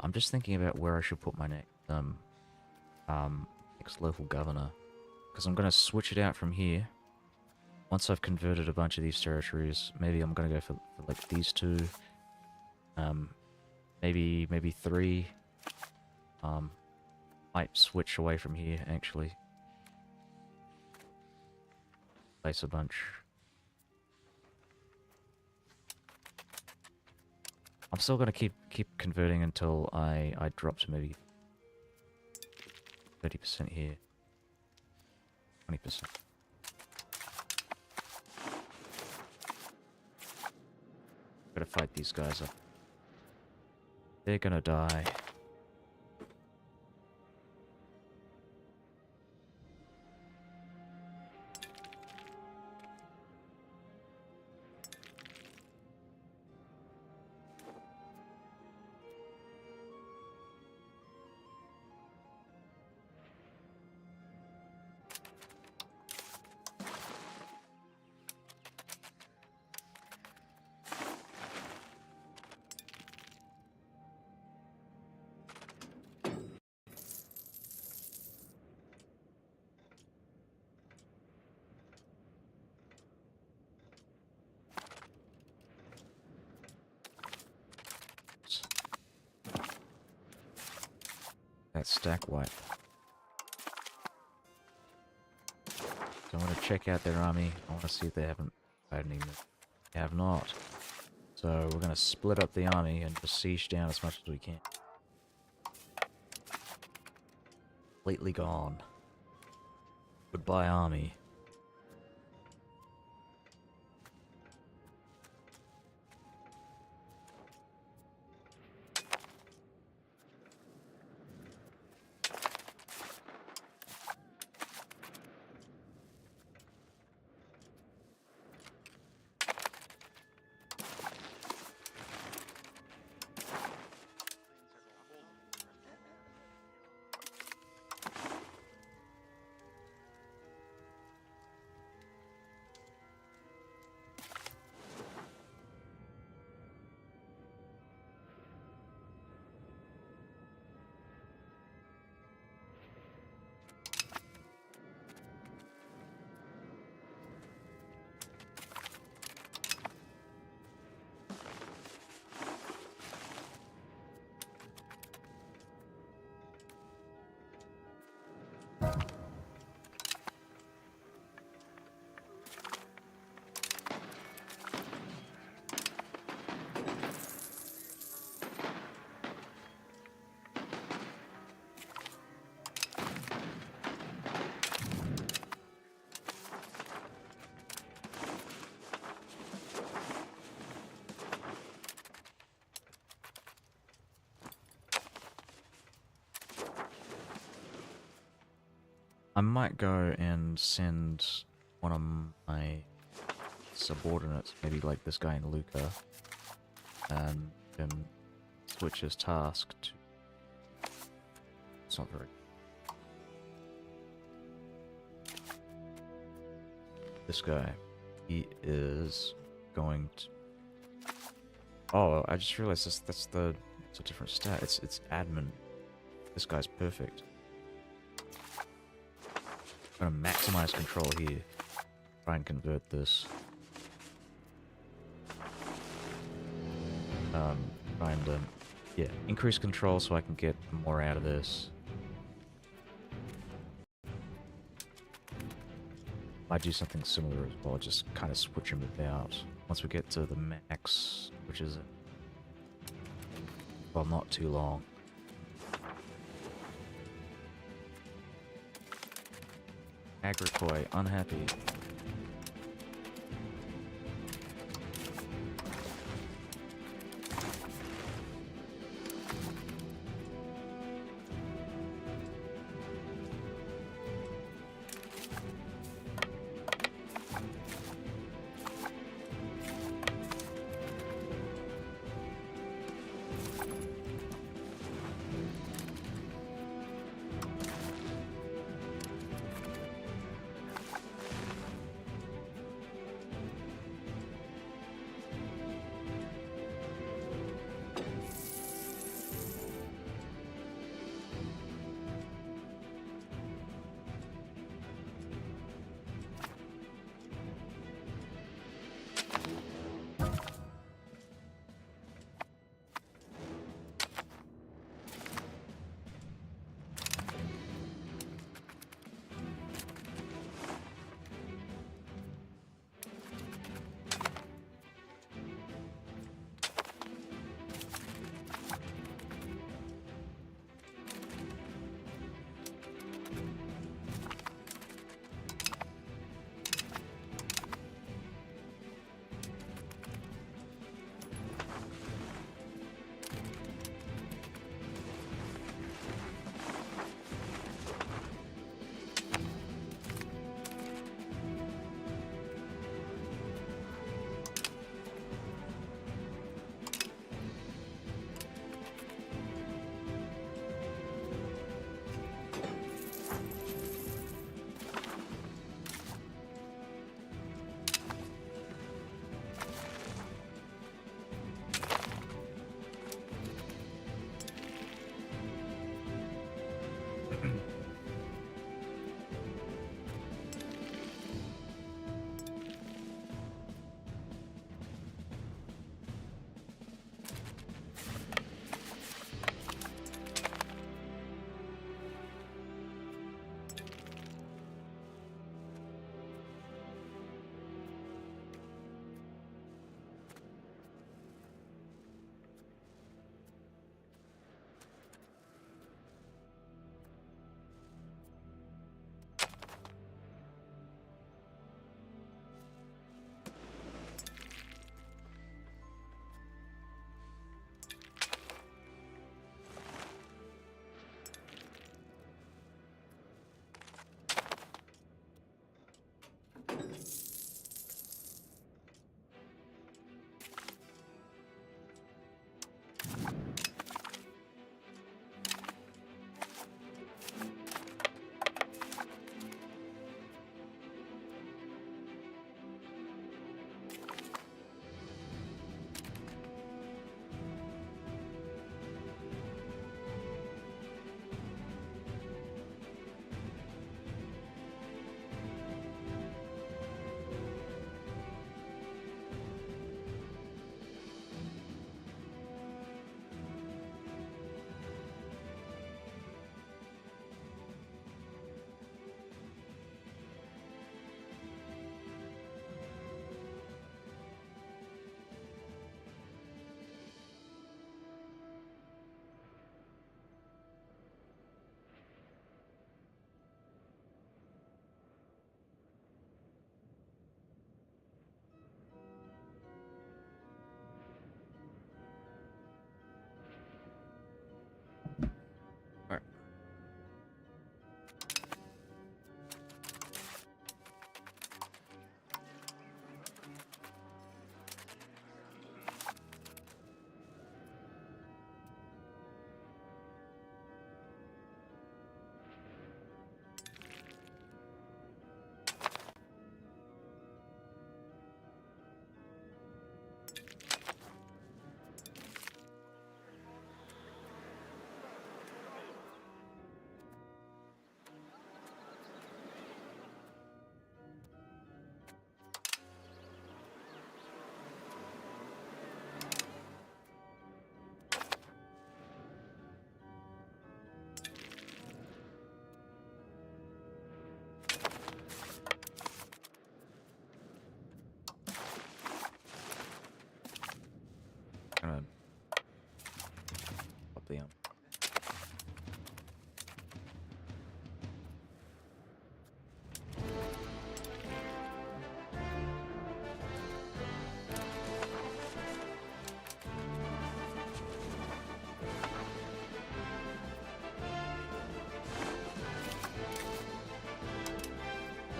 S1: I'm just thinking about where I should put my next local governor, because I'm gonna switch it out from here. Once I've converted a bunch of these territories, maybe I'm gonna go for like these two. Maybe three. Might switch away from here actually. Place a bunch. I'm still gonna keep converting until I drop to maybe 30% here. 20%. Gotta fight these guys up. They're gonna die. That stack wipe. So I want to check out their army. I want to see if they haven't had any. They have not. So we're going to split up the army and just siege down as much as we can. Completely gone. Goodbye, army. I might go and send one of my subordinates, maybe like this guy in Luca, and switch his task to... It's not very... This guy, he is going to... Oh, I just realized it's a different stat. It's admin. This guy's perfect. I'm gonna maximize control here. Try and convert this. Try and yeah, increase control so I can get more out of this. Might do something similar as well, just kind of switch them about. Once we get to the max, which is, well, not too long. Agrikoi, unhappy.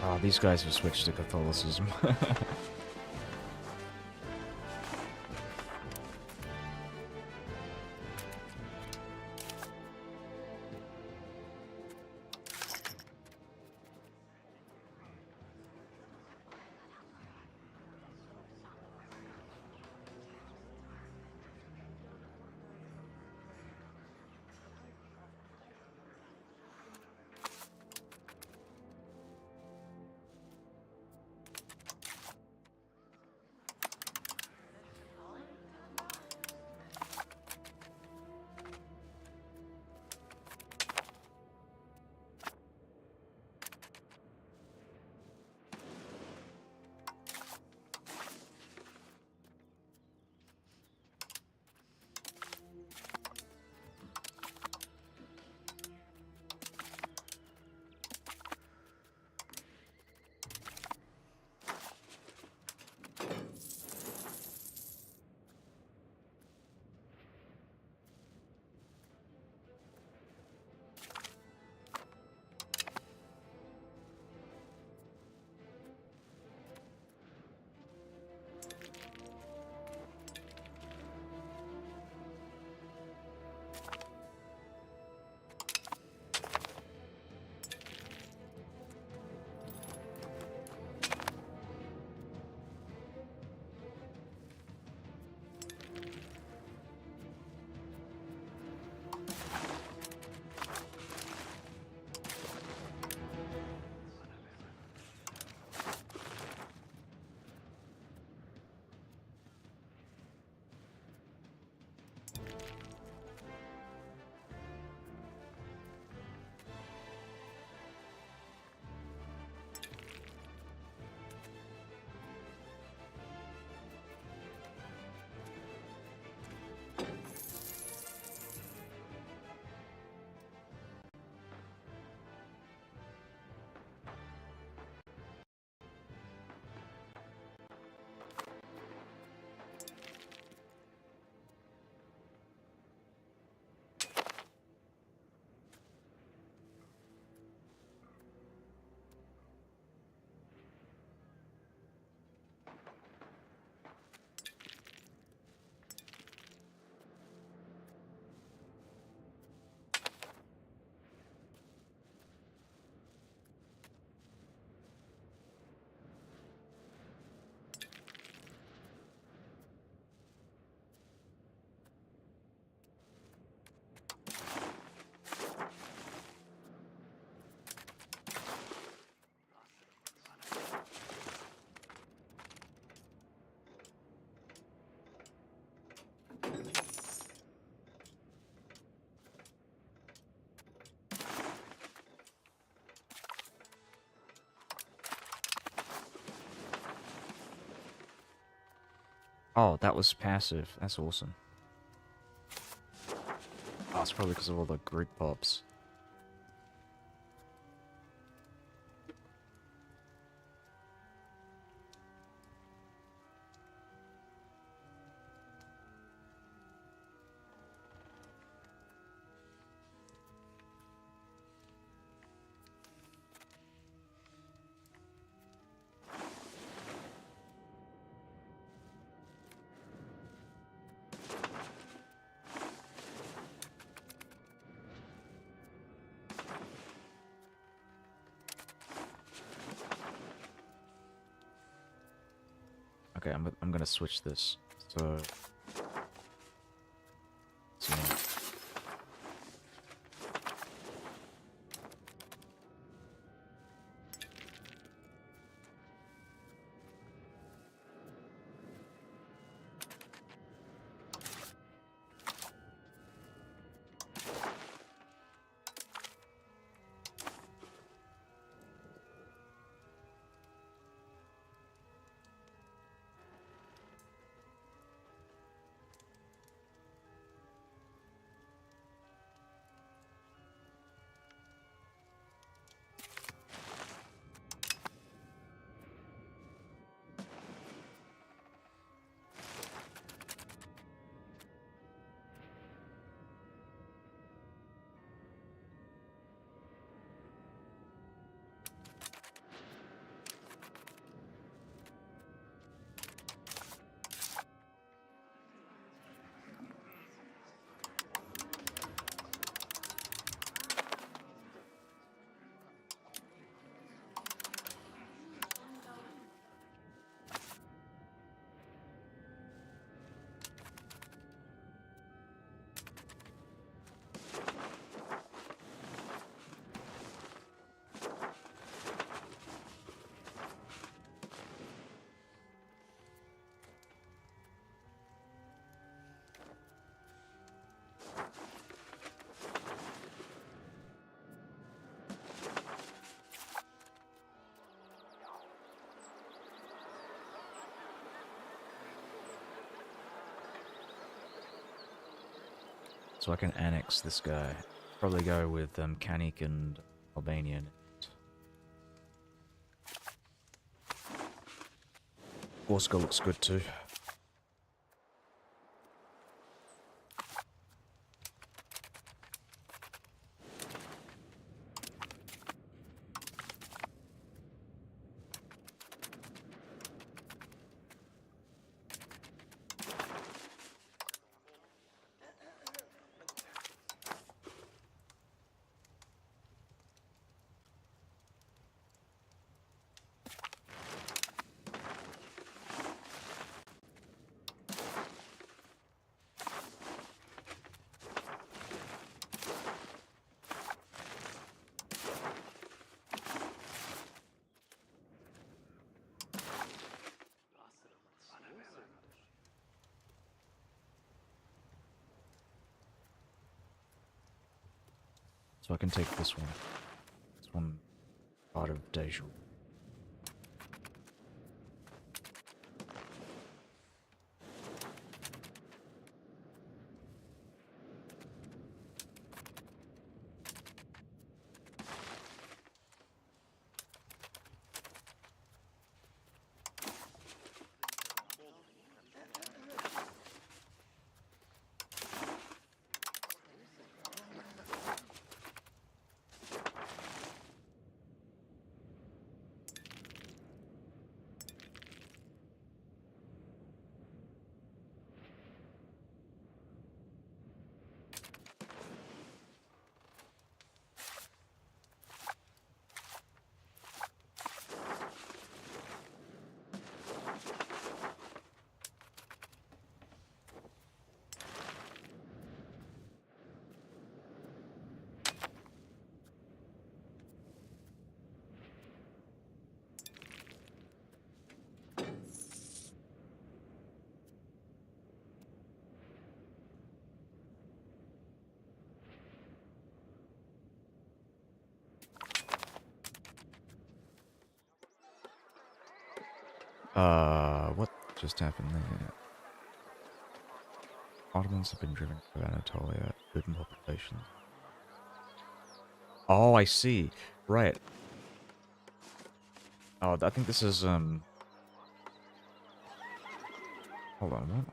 S1: Oh, these guys have switched to Catholicism. Oh, that was passive. That's awesome. Oh, it's probably because of all the Greek pops. Okay, I'm gonna switch this. So, so So I can annex this guy. Probably go with Kanik and Albanian. Corsica looks good too. So I can take this one. This one part of Deju. What just happened there? Ottomans have been driven to Anatolia, urban populations. Oh, I see. Right. Oh, I think this is, hold on, what?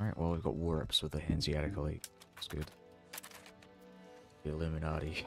S1: Alright, well, we've got war ups with the Hanseatic Elite. That's good. The Illuminati.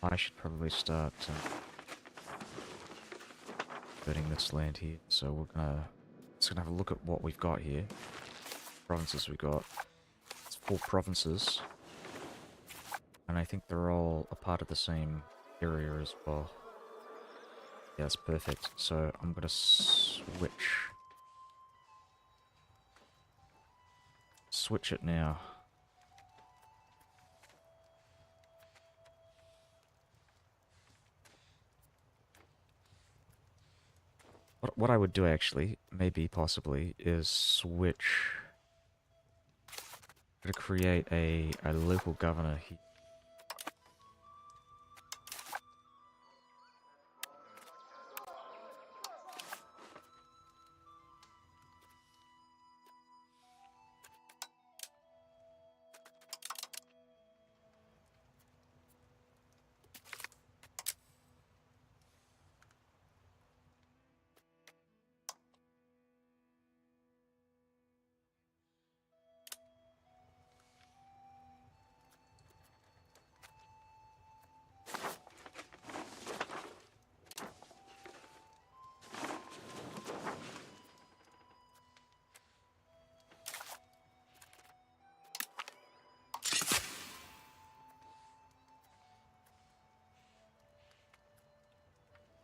S1: I should probably start converting this land here. So we're just gonna have a look at what we've got here. Provinces we got. It's 4 provinces. And I think they're all a part of the same area as well. Yeah, that's perfect. So I'm gonna switch it now. What I would do actually, maybe possibly, is switch to create a local governor here.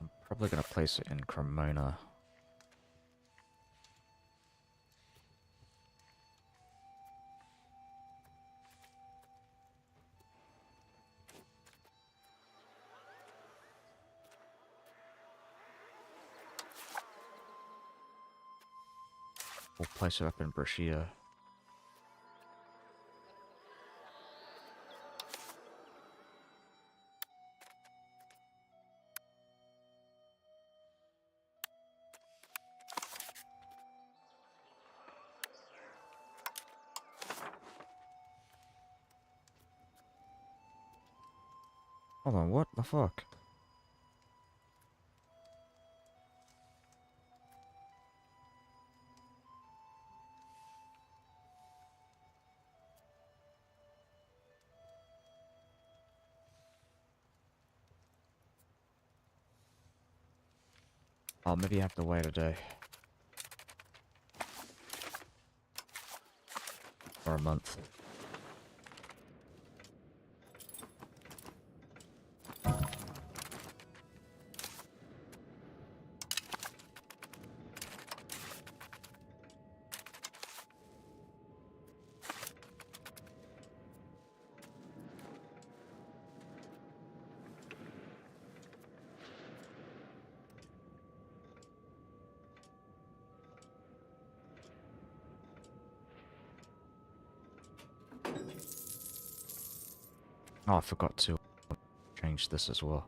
S1: I'm probably going to place it in Cremona. We'll place it up in Brescia. Hold on, what the fuck? Oh, maybe I have to wait a day. Or a month. Oh, I forgot to change this as well.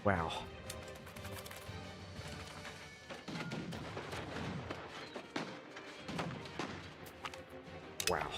S1: Wow. Wow.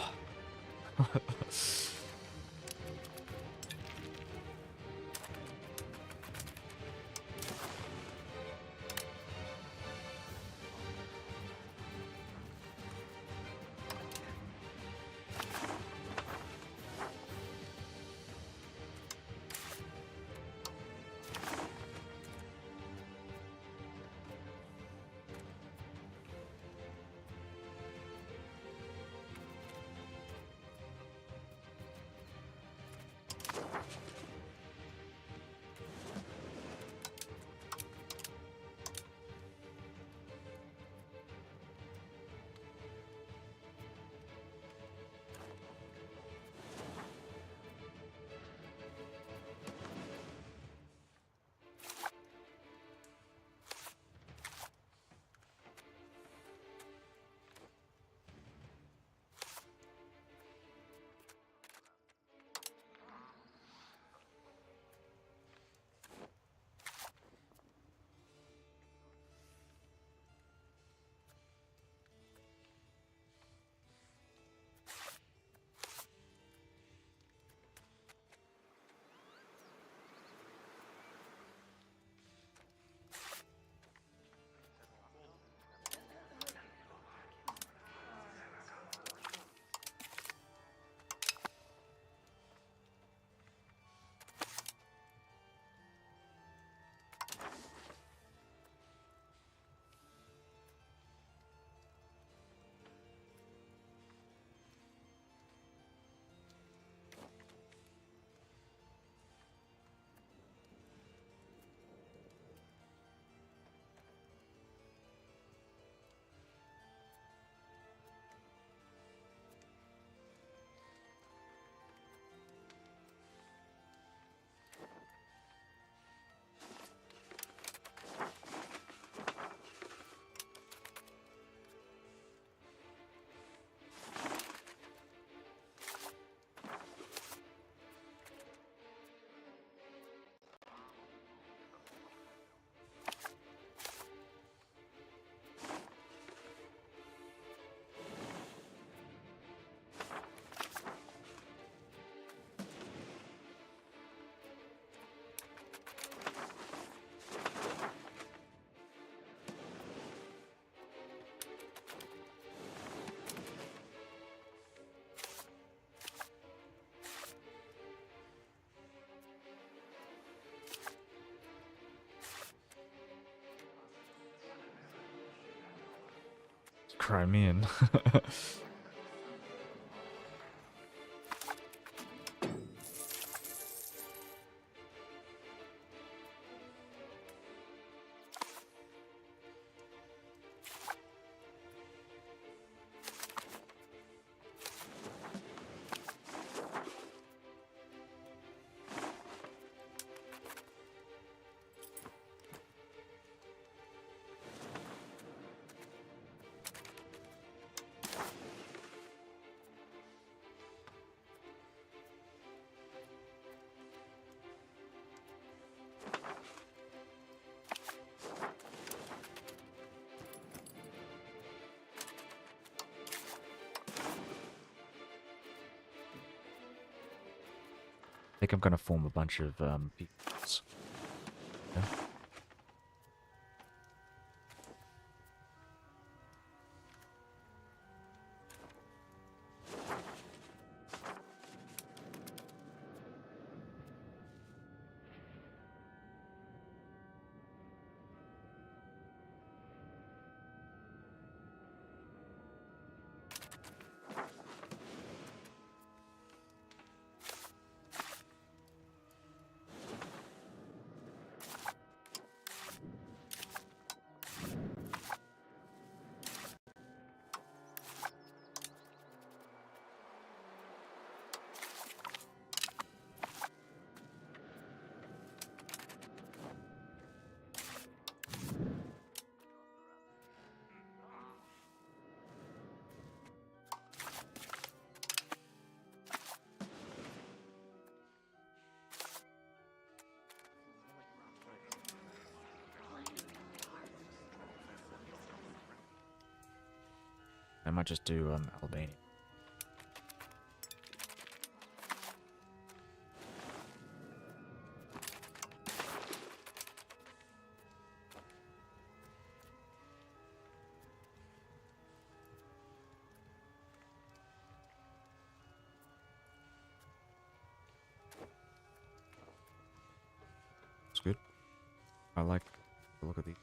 S1: Crimean. I think I'm gonna form a bunch of peoples. Yeah. I might just do Albania. It's good. I like the look of these.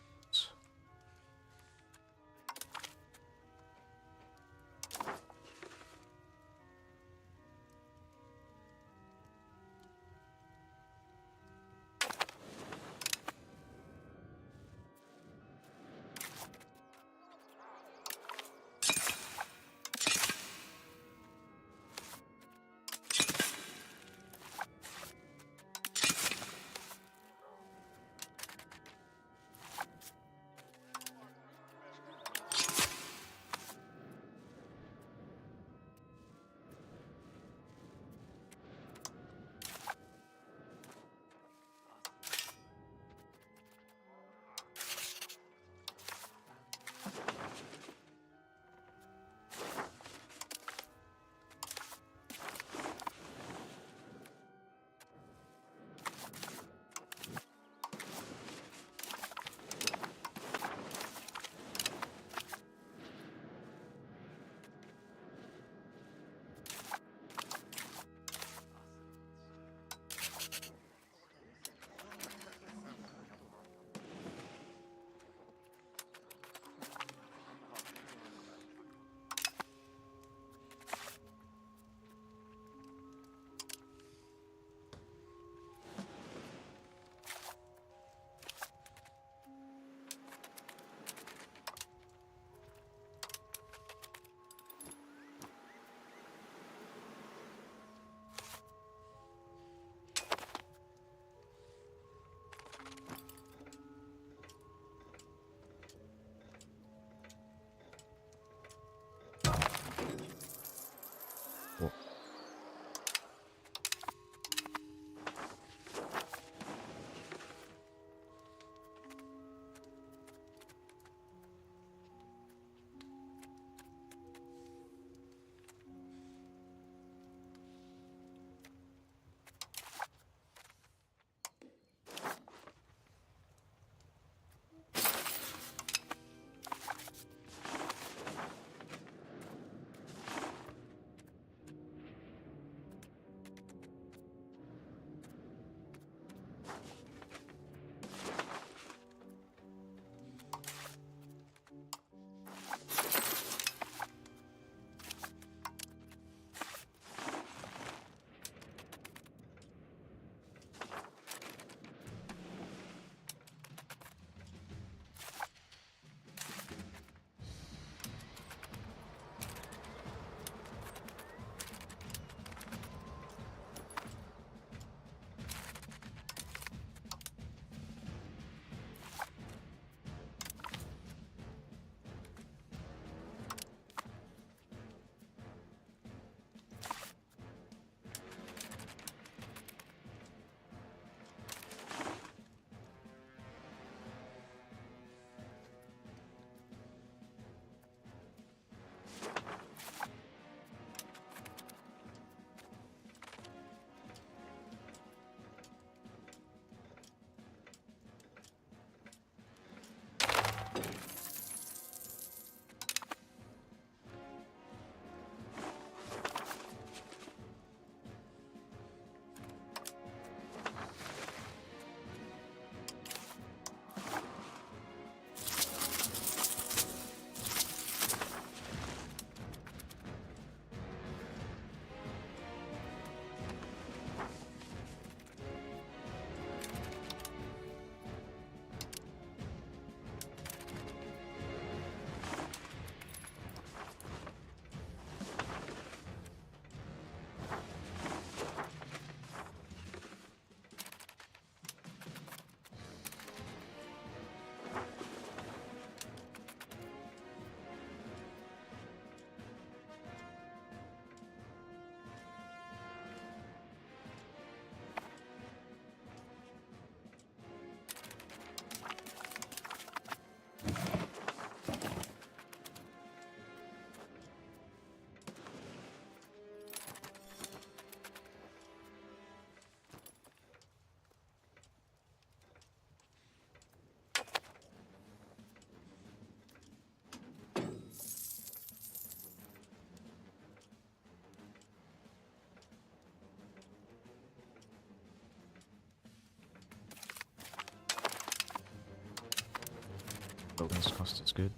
S1: Buildings cost is good.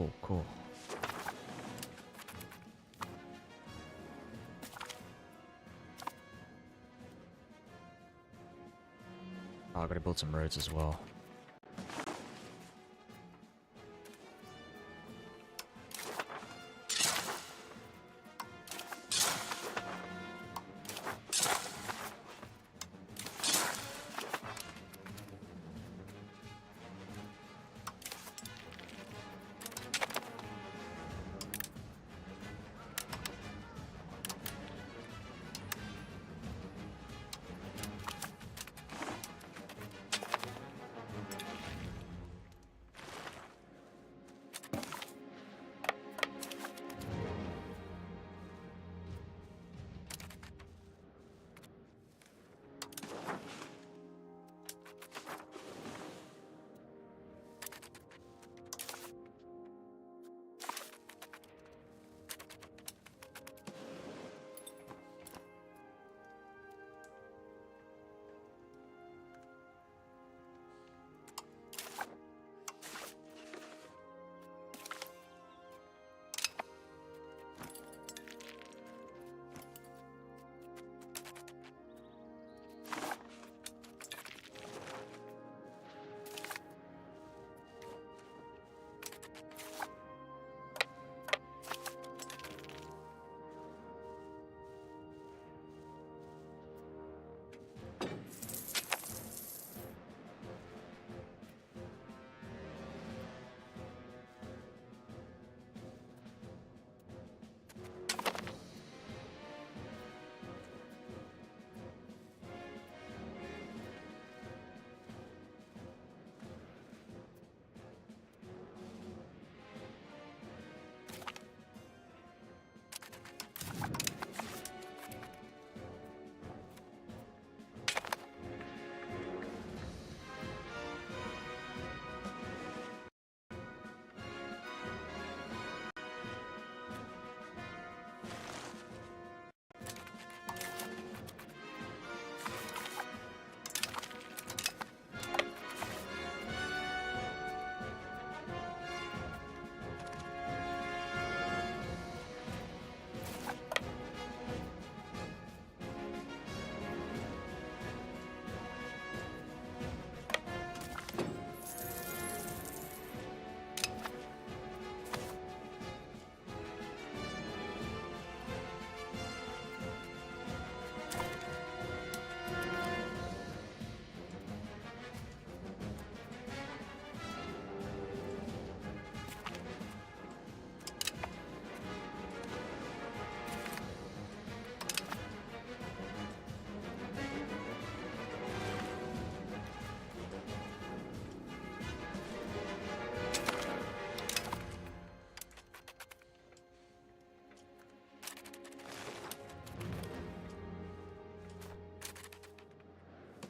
S1: Oh, cool. Oh, I gotta build some roads as well.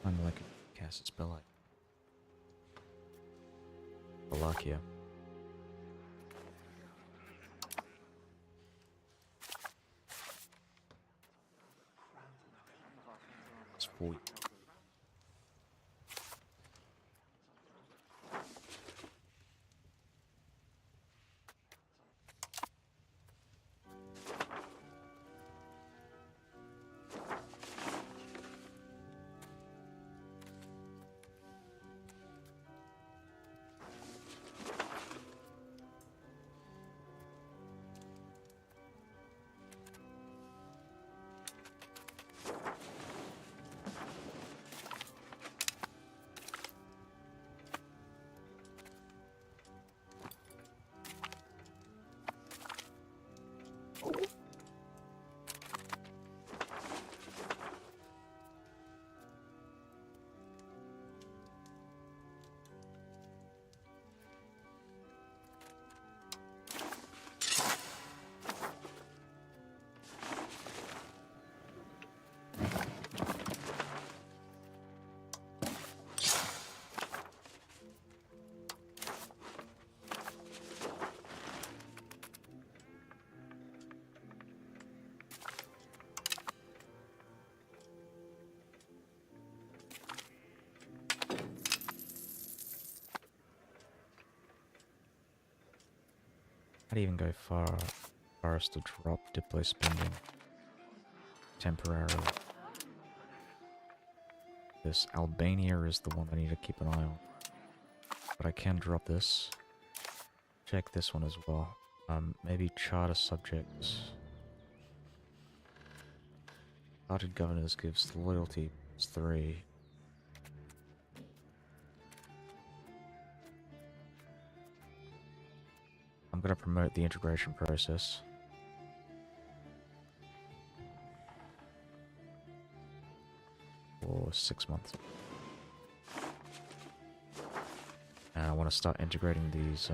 S1: I'm like a cast a spell like Wallachia. It's 40. I'd even go far as to drop deploy spending temporarily. This Albania is the one I need to keep an eye on. But I can drop this. Check this one as well. Maybe charter subjects. Chartered governors gives loyalty +3. I'm gonna promote the integration process. For 6 months. And I want to start integrating these,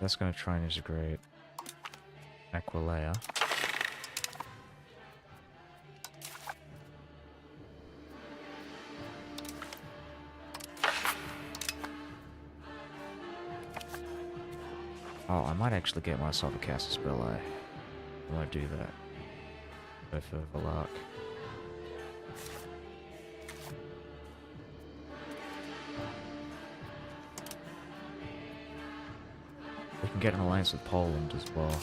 S1: that's going to try and integrate Aquilea. Oh, I might actually get myself a Casus Belli. I won't do that. Go for Valark. We can get an alliance with Poland as well.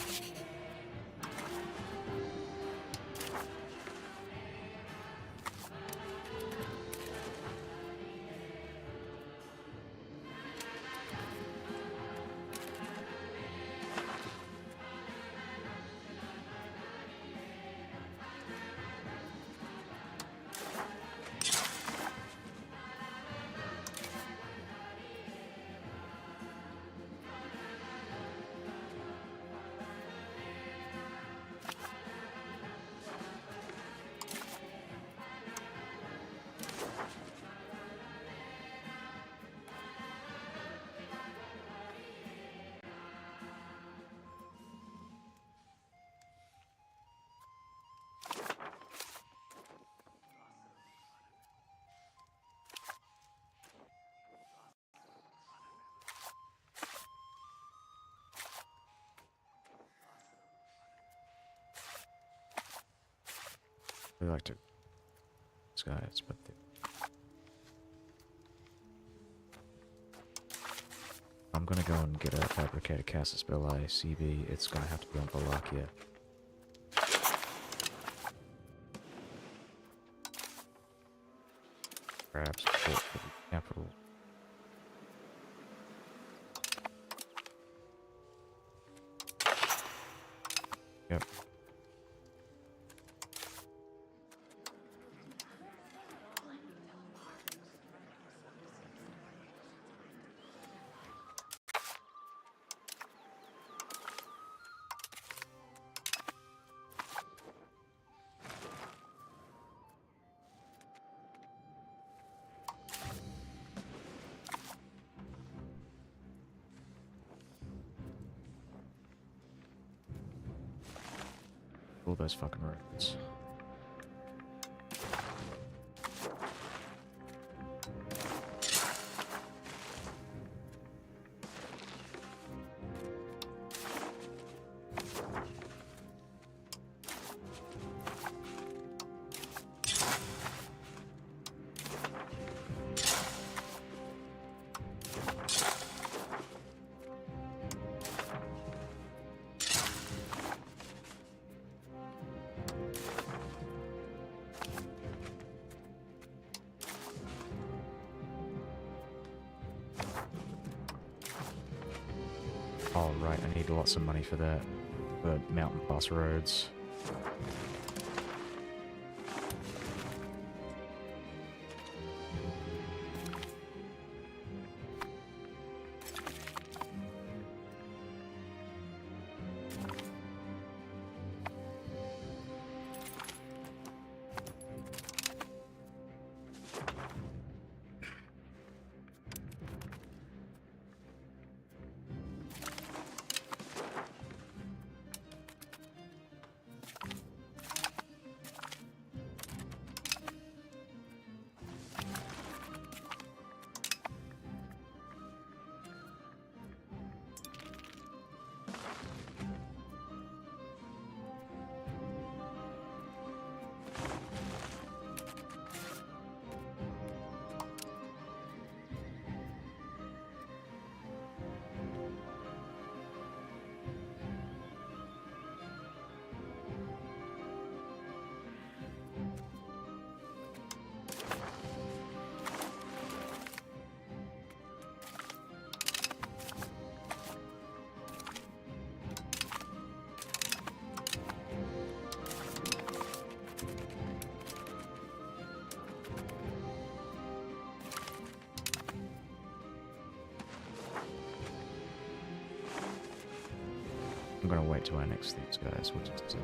S1: We like to these guys, but I'm gonna go and get a fabricated Casus Belli CB. It's gonna have to be on Valakia. Grab support for the capital. Yep. All those fucking roads. Oh, right, I need lots of money for that. For mountain pass roads. I'm gonna wait till I annex these guys. We'll just do.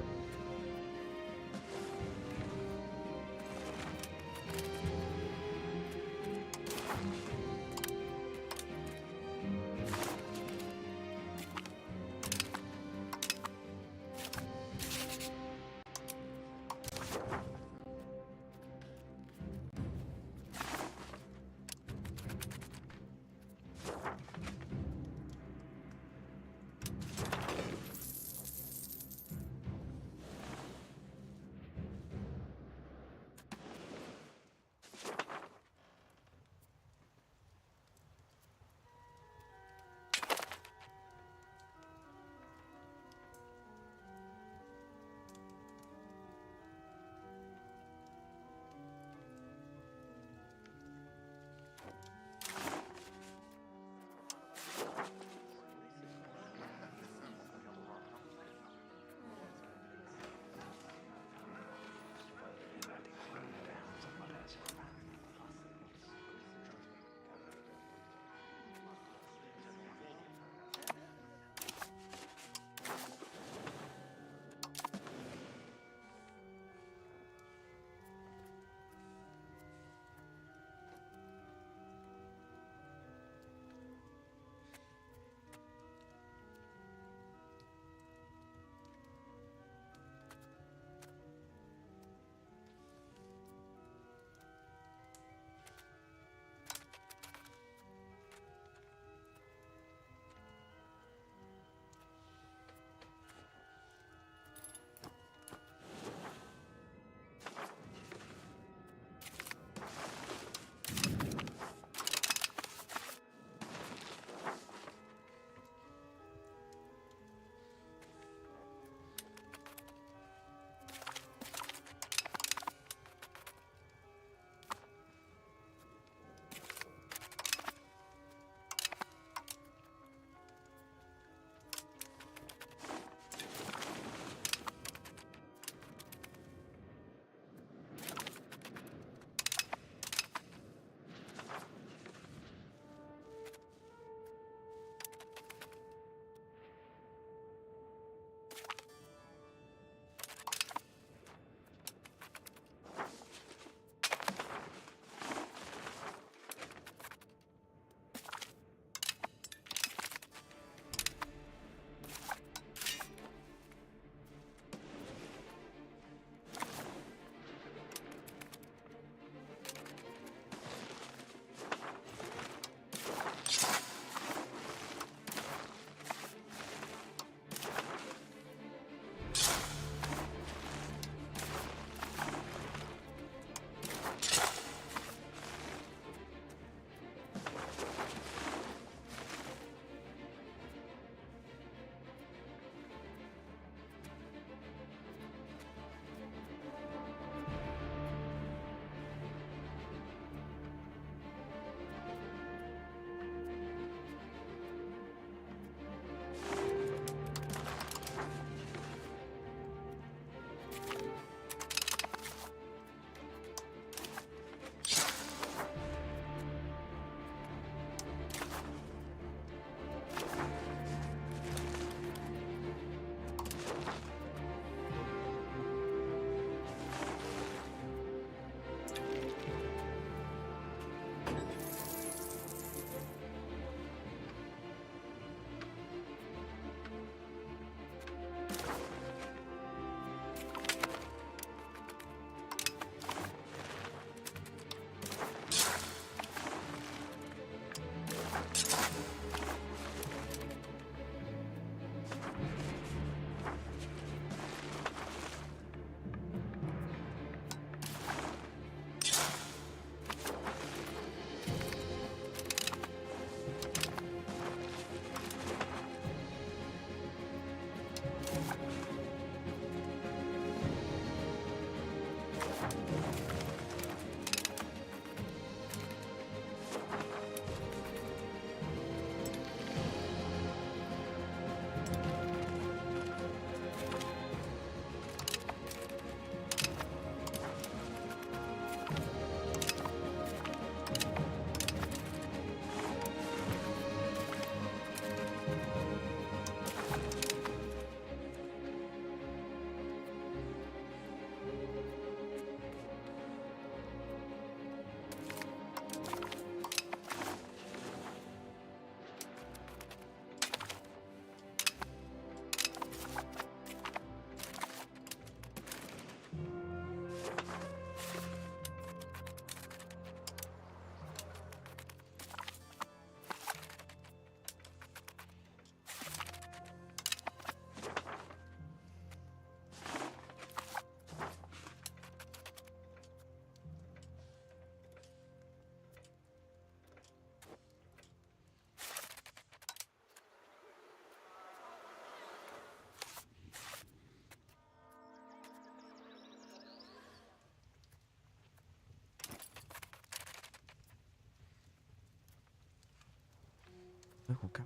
S1: Oh, okay.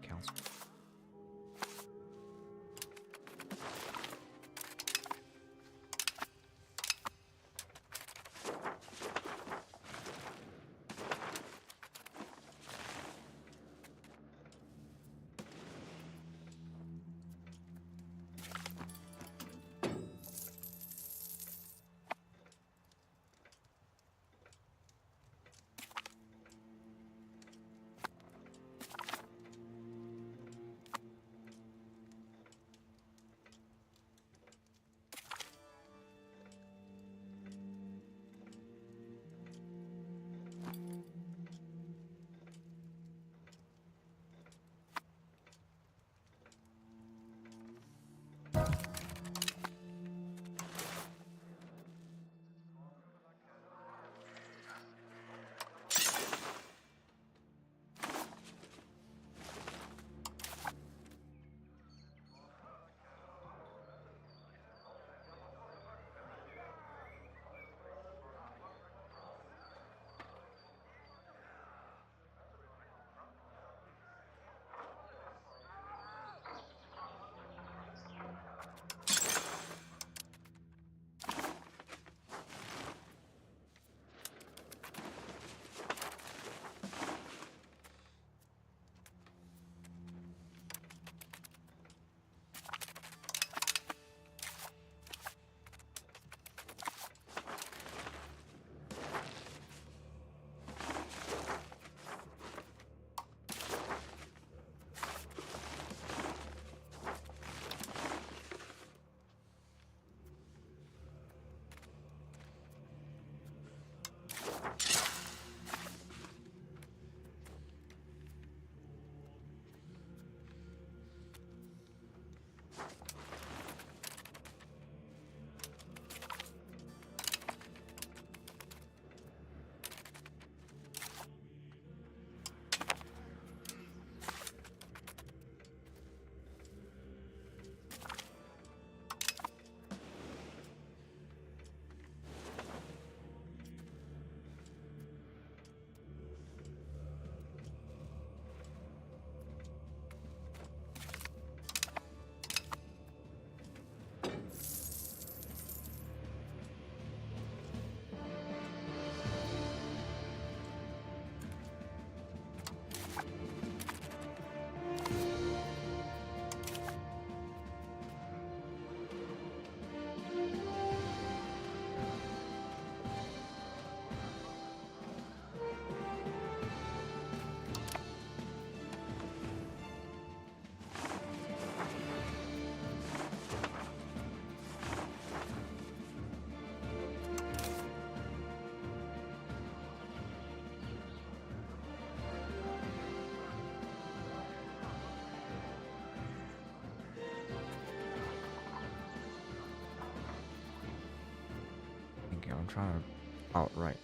S1: Council. Thank you. I'm trying to. Oh, right.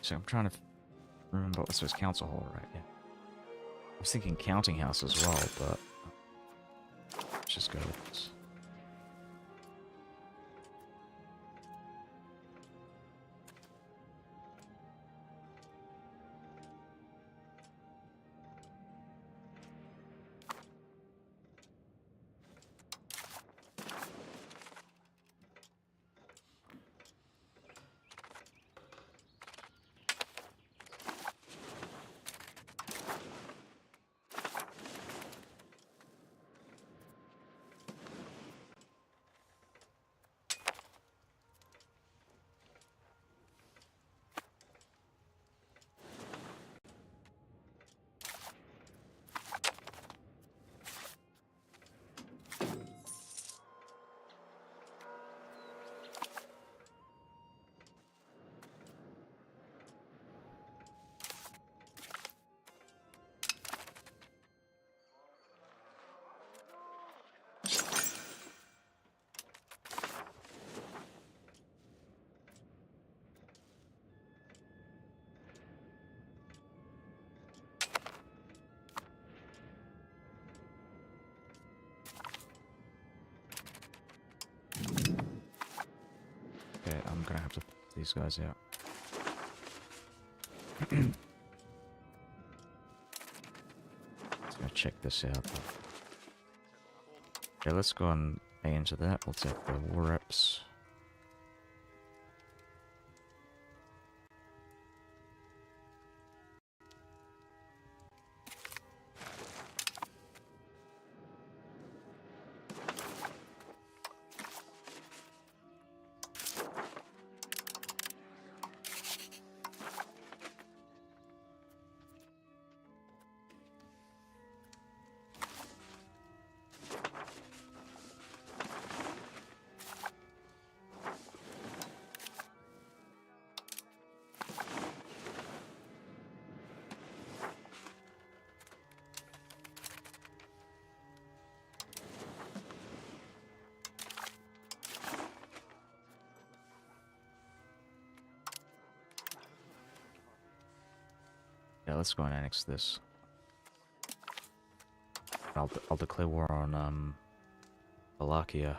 S1: So I'm trying to remember. So it's council hall, right? Yeah. I was thinking counting house as well, but let's just go with this. Okay, I'm gonna have to put these guys out. Let's go check this out. Okay, let's go and pay into that. We'll take the war reps. Yeah, let's go and annex this. I'll declare war on Wallachia.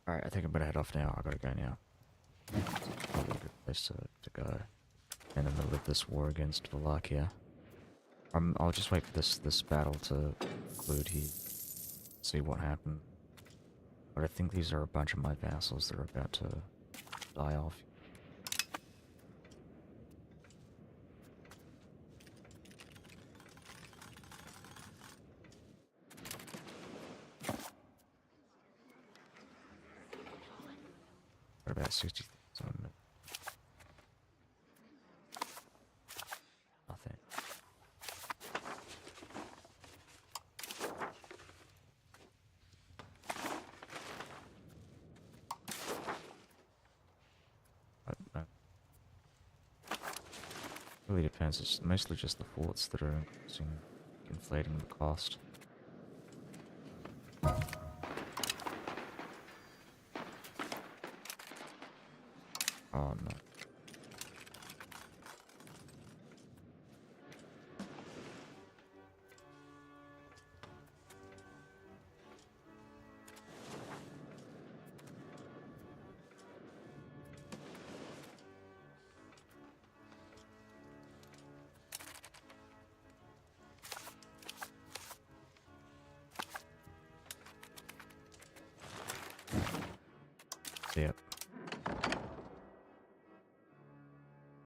S1: Alright, I think I'm gonna head off now. I gotta go now. Probably a good place to go. In the middle of this war against Wallachia. I'll just wait for this battle to conclude here. See what happened. But I think these are a bunch of my vassals that are about to die off. What about 60,000? Nothing. Really depends. It's mostly just the forts that are inflating the cost. Oh no. Yep.